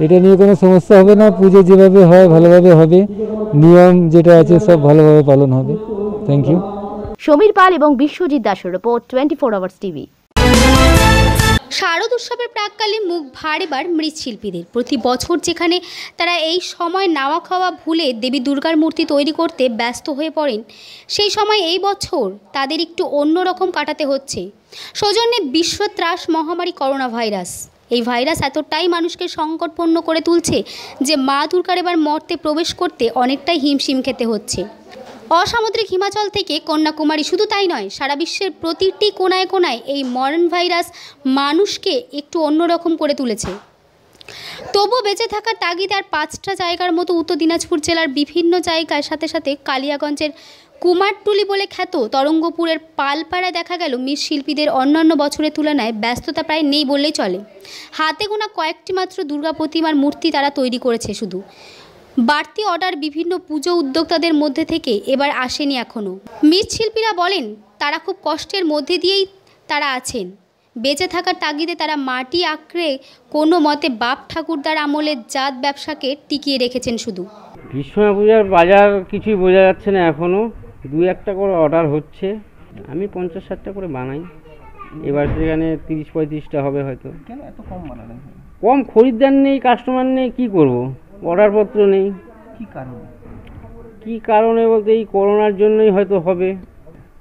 এটা নিয়ে কোনো সমস্যা হবে না, পুজো যেভাবে হয় ভালোভাবে হবে, নিয়ম যেটা আছে সব ভালোভাবে পালন হবে। Thank you. সমীর পাল এবং বিশ্বজিৎ দাসের রিপোর্ট 24 আওয়ার্স টিভি। শারদ উৎসবের প্রাককালে মুখ ভার এবার মৃৎশিল্পীদের। প্রতি বছর যেখানে তারা এই সময় নাওয়া খাওয়া ভুলে দেবী দুর্গার মূর্তি তৈরি করতে ব্যস্ত হয়ে পড়েন, সেই সময় এই বছর তাদের একটু অন্যরকম কাটাতে হচ্ছে। সৌজন্যে বিশ্বত্রাস মহামারী করোনা ভাইরাস। এই ভাইরাস এতটাই মানুষকে সংকটপন্ন করে তুলছে যে মা দুর্গার এবার মর্তে প্রবেশ করতে অনেকটাই হিমশিম খেতে হচ্ছে। অসামুদ্রিক হিমাচল থেকে কন্যাকুমারী, শুধু তাই নয়, সারা বিশ্বের প্রতিটি কোনায় কোনায় এই মরণ ভাইরাস মানুষকে একটু অন্যরকম করে তুলেছে। তবুও বেঁচে থাকার তাগিদে আর 5টা জায়গার মতো উত্তর দিনাজপুর জেলার বিভিন্ন জায়গায়, সাথে সাথে কালিয়াগঞ্জের কুমারটুলি বলে খ্যাত তরঙ্গপুরের পালপাড়ায় দেখা গেল মৃৎশিল্পীদের অন্যান্য বছরের তুলনায় ব্যস্ততা প্রায় নেই বললেই চলে। হাতে গোনা কয়েকটি মাত্র দুর্গা প্রতিমার মূর্তি তারা তৈরি করেছে শুধু। বাড়তি অর্ডার বিভিন্ন পুজো উদ্যোক্তাদের মধ্যে থেকে এবার আসেনি এখনও। মৃৎশিল্পীরা বলেন তারা খুব কষ্টের মধ্যে দিয়েই তারা আছেন। বেঁচে থাকার তাগিদে তারা মাটি আঁকড়ে কোনো মতে বাপ ঠাকুরদার আমলের জাত ব্যবসাকে টিকিয়ে রেখেছেন শুধু। বিশ্বমা পূজার বাজার কিছুই বোঝা যাচ্ছে না এখনও, 2-1টা করে অর্ডার হচ্ছে। আমি 50-60টা করে বানাই, এবার সেখানে 30-35টা হবে হয়তো। কেন এত কম বানালেন? কম খরিদ্দার নেই, কাস্টমার নেই, কি করব, অর্ডারপত্র নেই। কি কারণে? কি কারণে বলতে এই করোনার জন্যই হয়তো হবে।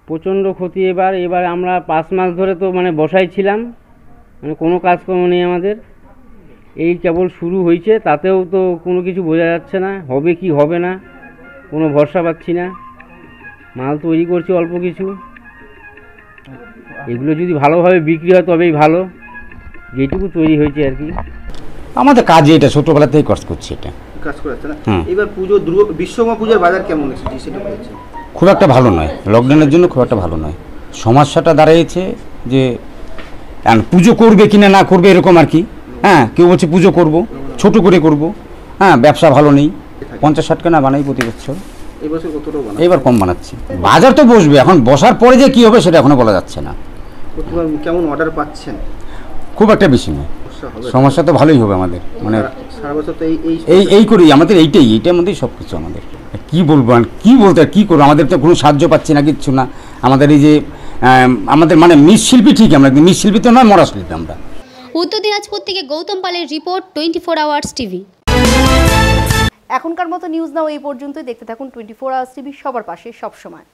প্রচণ্ড ক্ষতি এবার আমরা 5 মাস ধরে তো মানে বসাই ছিলাম, মানে কোনো কাজকর্ম নেই আমাদের। এই কেবল শুরু হয়েছে, তাতেও তো কোনো কিছু বোঝা যাচ্ছে না, হবে কি হবে না কোনো ভরসা পাচ্ছি না। মাল তৈরি করছি অল্প কিছু, এগুলো যদি ভালোভাবে বিক্রি হয় তবেই ভালো, যেটুকু তৈরি হয়েছে আর কি। আমাদের কাজে এটা ছোটবেলা থেকেই কাজ করছি, এটা কাজ করে যাচ্ছে না। এবার পুজো বিশ্বমা পূজার বাজার কেমন এসেছে সেটা বলছে? খুব একটা ভালো নয়, লকডাউনের জন্য খুব একটা ভালো নয়। সমস্যাটা দাঁড়িয়েছে যে পুজো করবে কিনা না করবে এরকম আর কি। হ্যাঁ, কেউ বলছে পুজো করব, ছোট করে করব। হ্যাঁ, ব্যবসা ভালো নেই, 50-60 না বানাই প্রতি বছর। এবার কম বানাচ্ছি। বাজার তো বসবে, এখন বসার পরে যে কি হবে সেটা এখনো বলা যাচ্ছে না। কেমন অর্ডার পাচ্ছেন? খুব একটা বেশি নয়, সমস্যা তো ভালোই হবে আমাদের, মানে সারা বছর তো এই করি আমাদের, এইটার মধ্যেই সব কিছু আমাদের। কি বলবো আর কি বলতে, আর কি করবো, আমাদের তো কোনো সাহায্য পাচ্ছি না, কিচ্ছু না। আমাদের এই যে আমাদের মানে মৃৎশিল্পী, ঠিক আমরা মৃৎশিল্পী তো নয়, মরা শিল্পী আমরা। উত্তর দিনাজপুর থেকে গৌতম পালের রিপোর্ট 24 আওয়ার্স টিভি। এখনকার মতো নিউজ নাও এই পর্যন্তই। দেখতে থাকুন 24 আওয়ার্স টিভি, সবার পাশে সব সময়।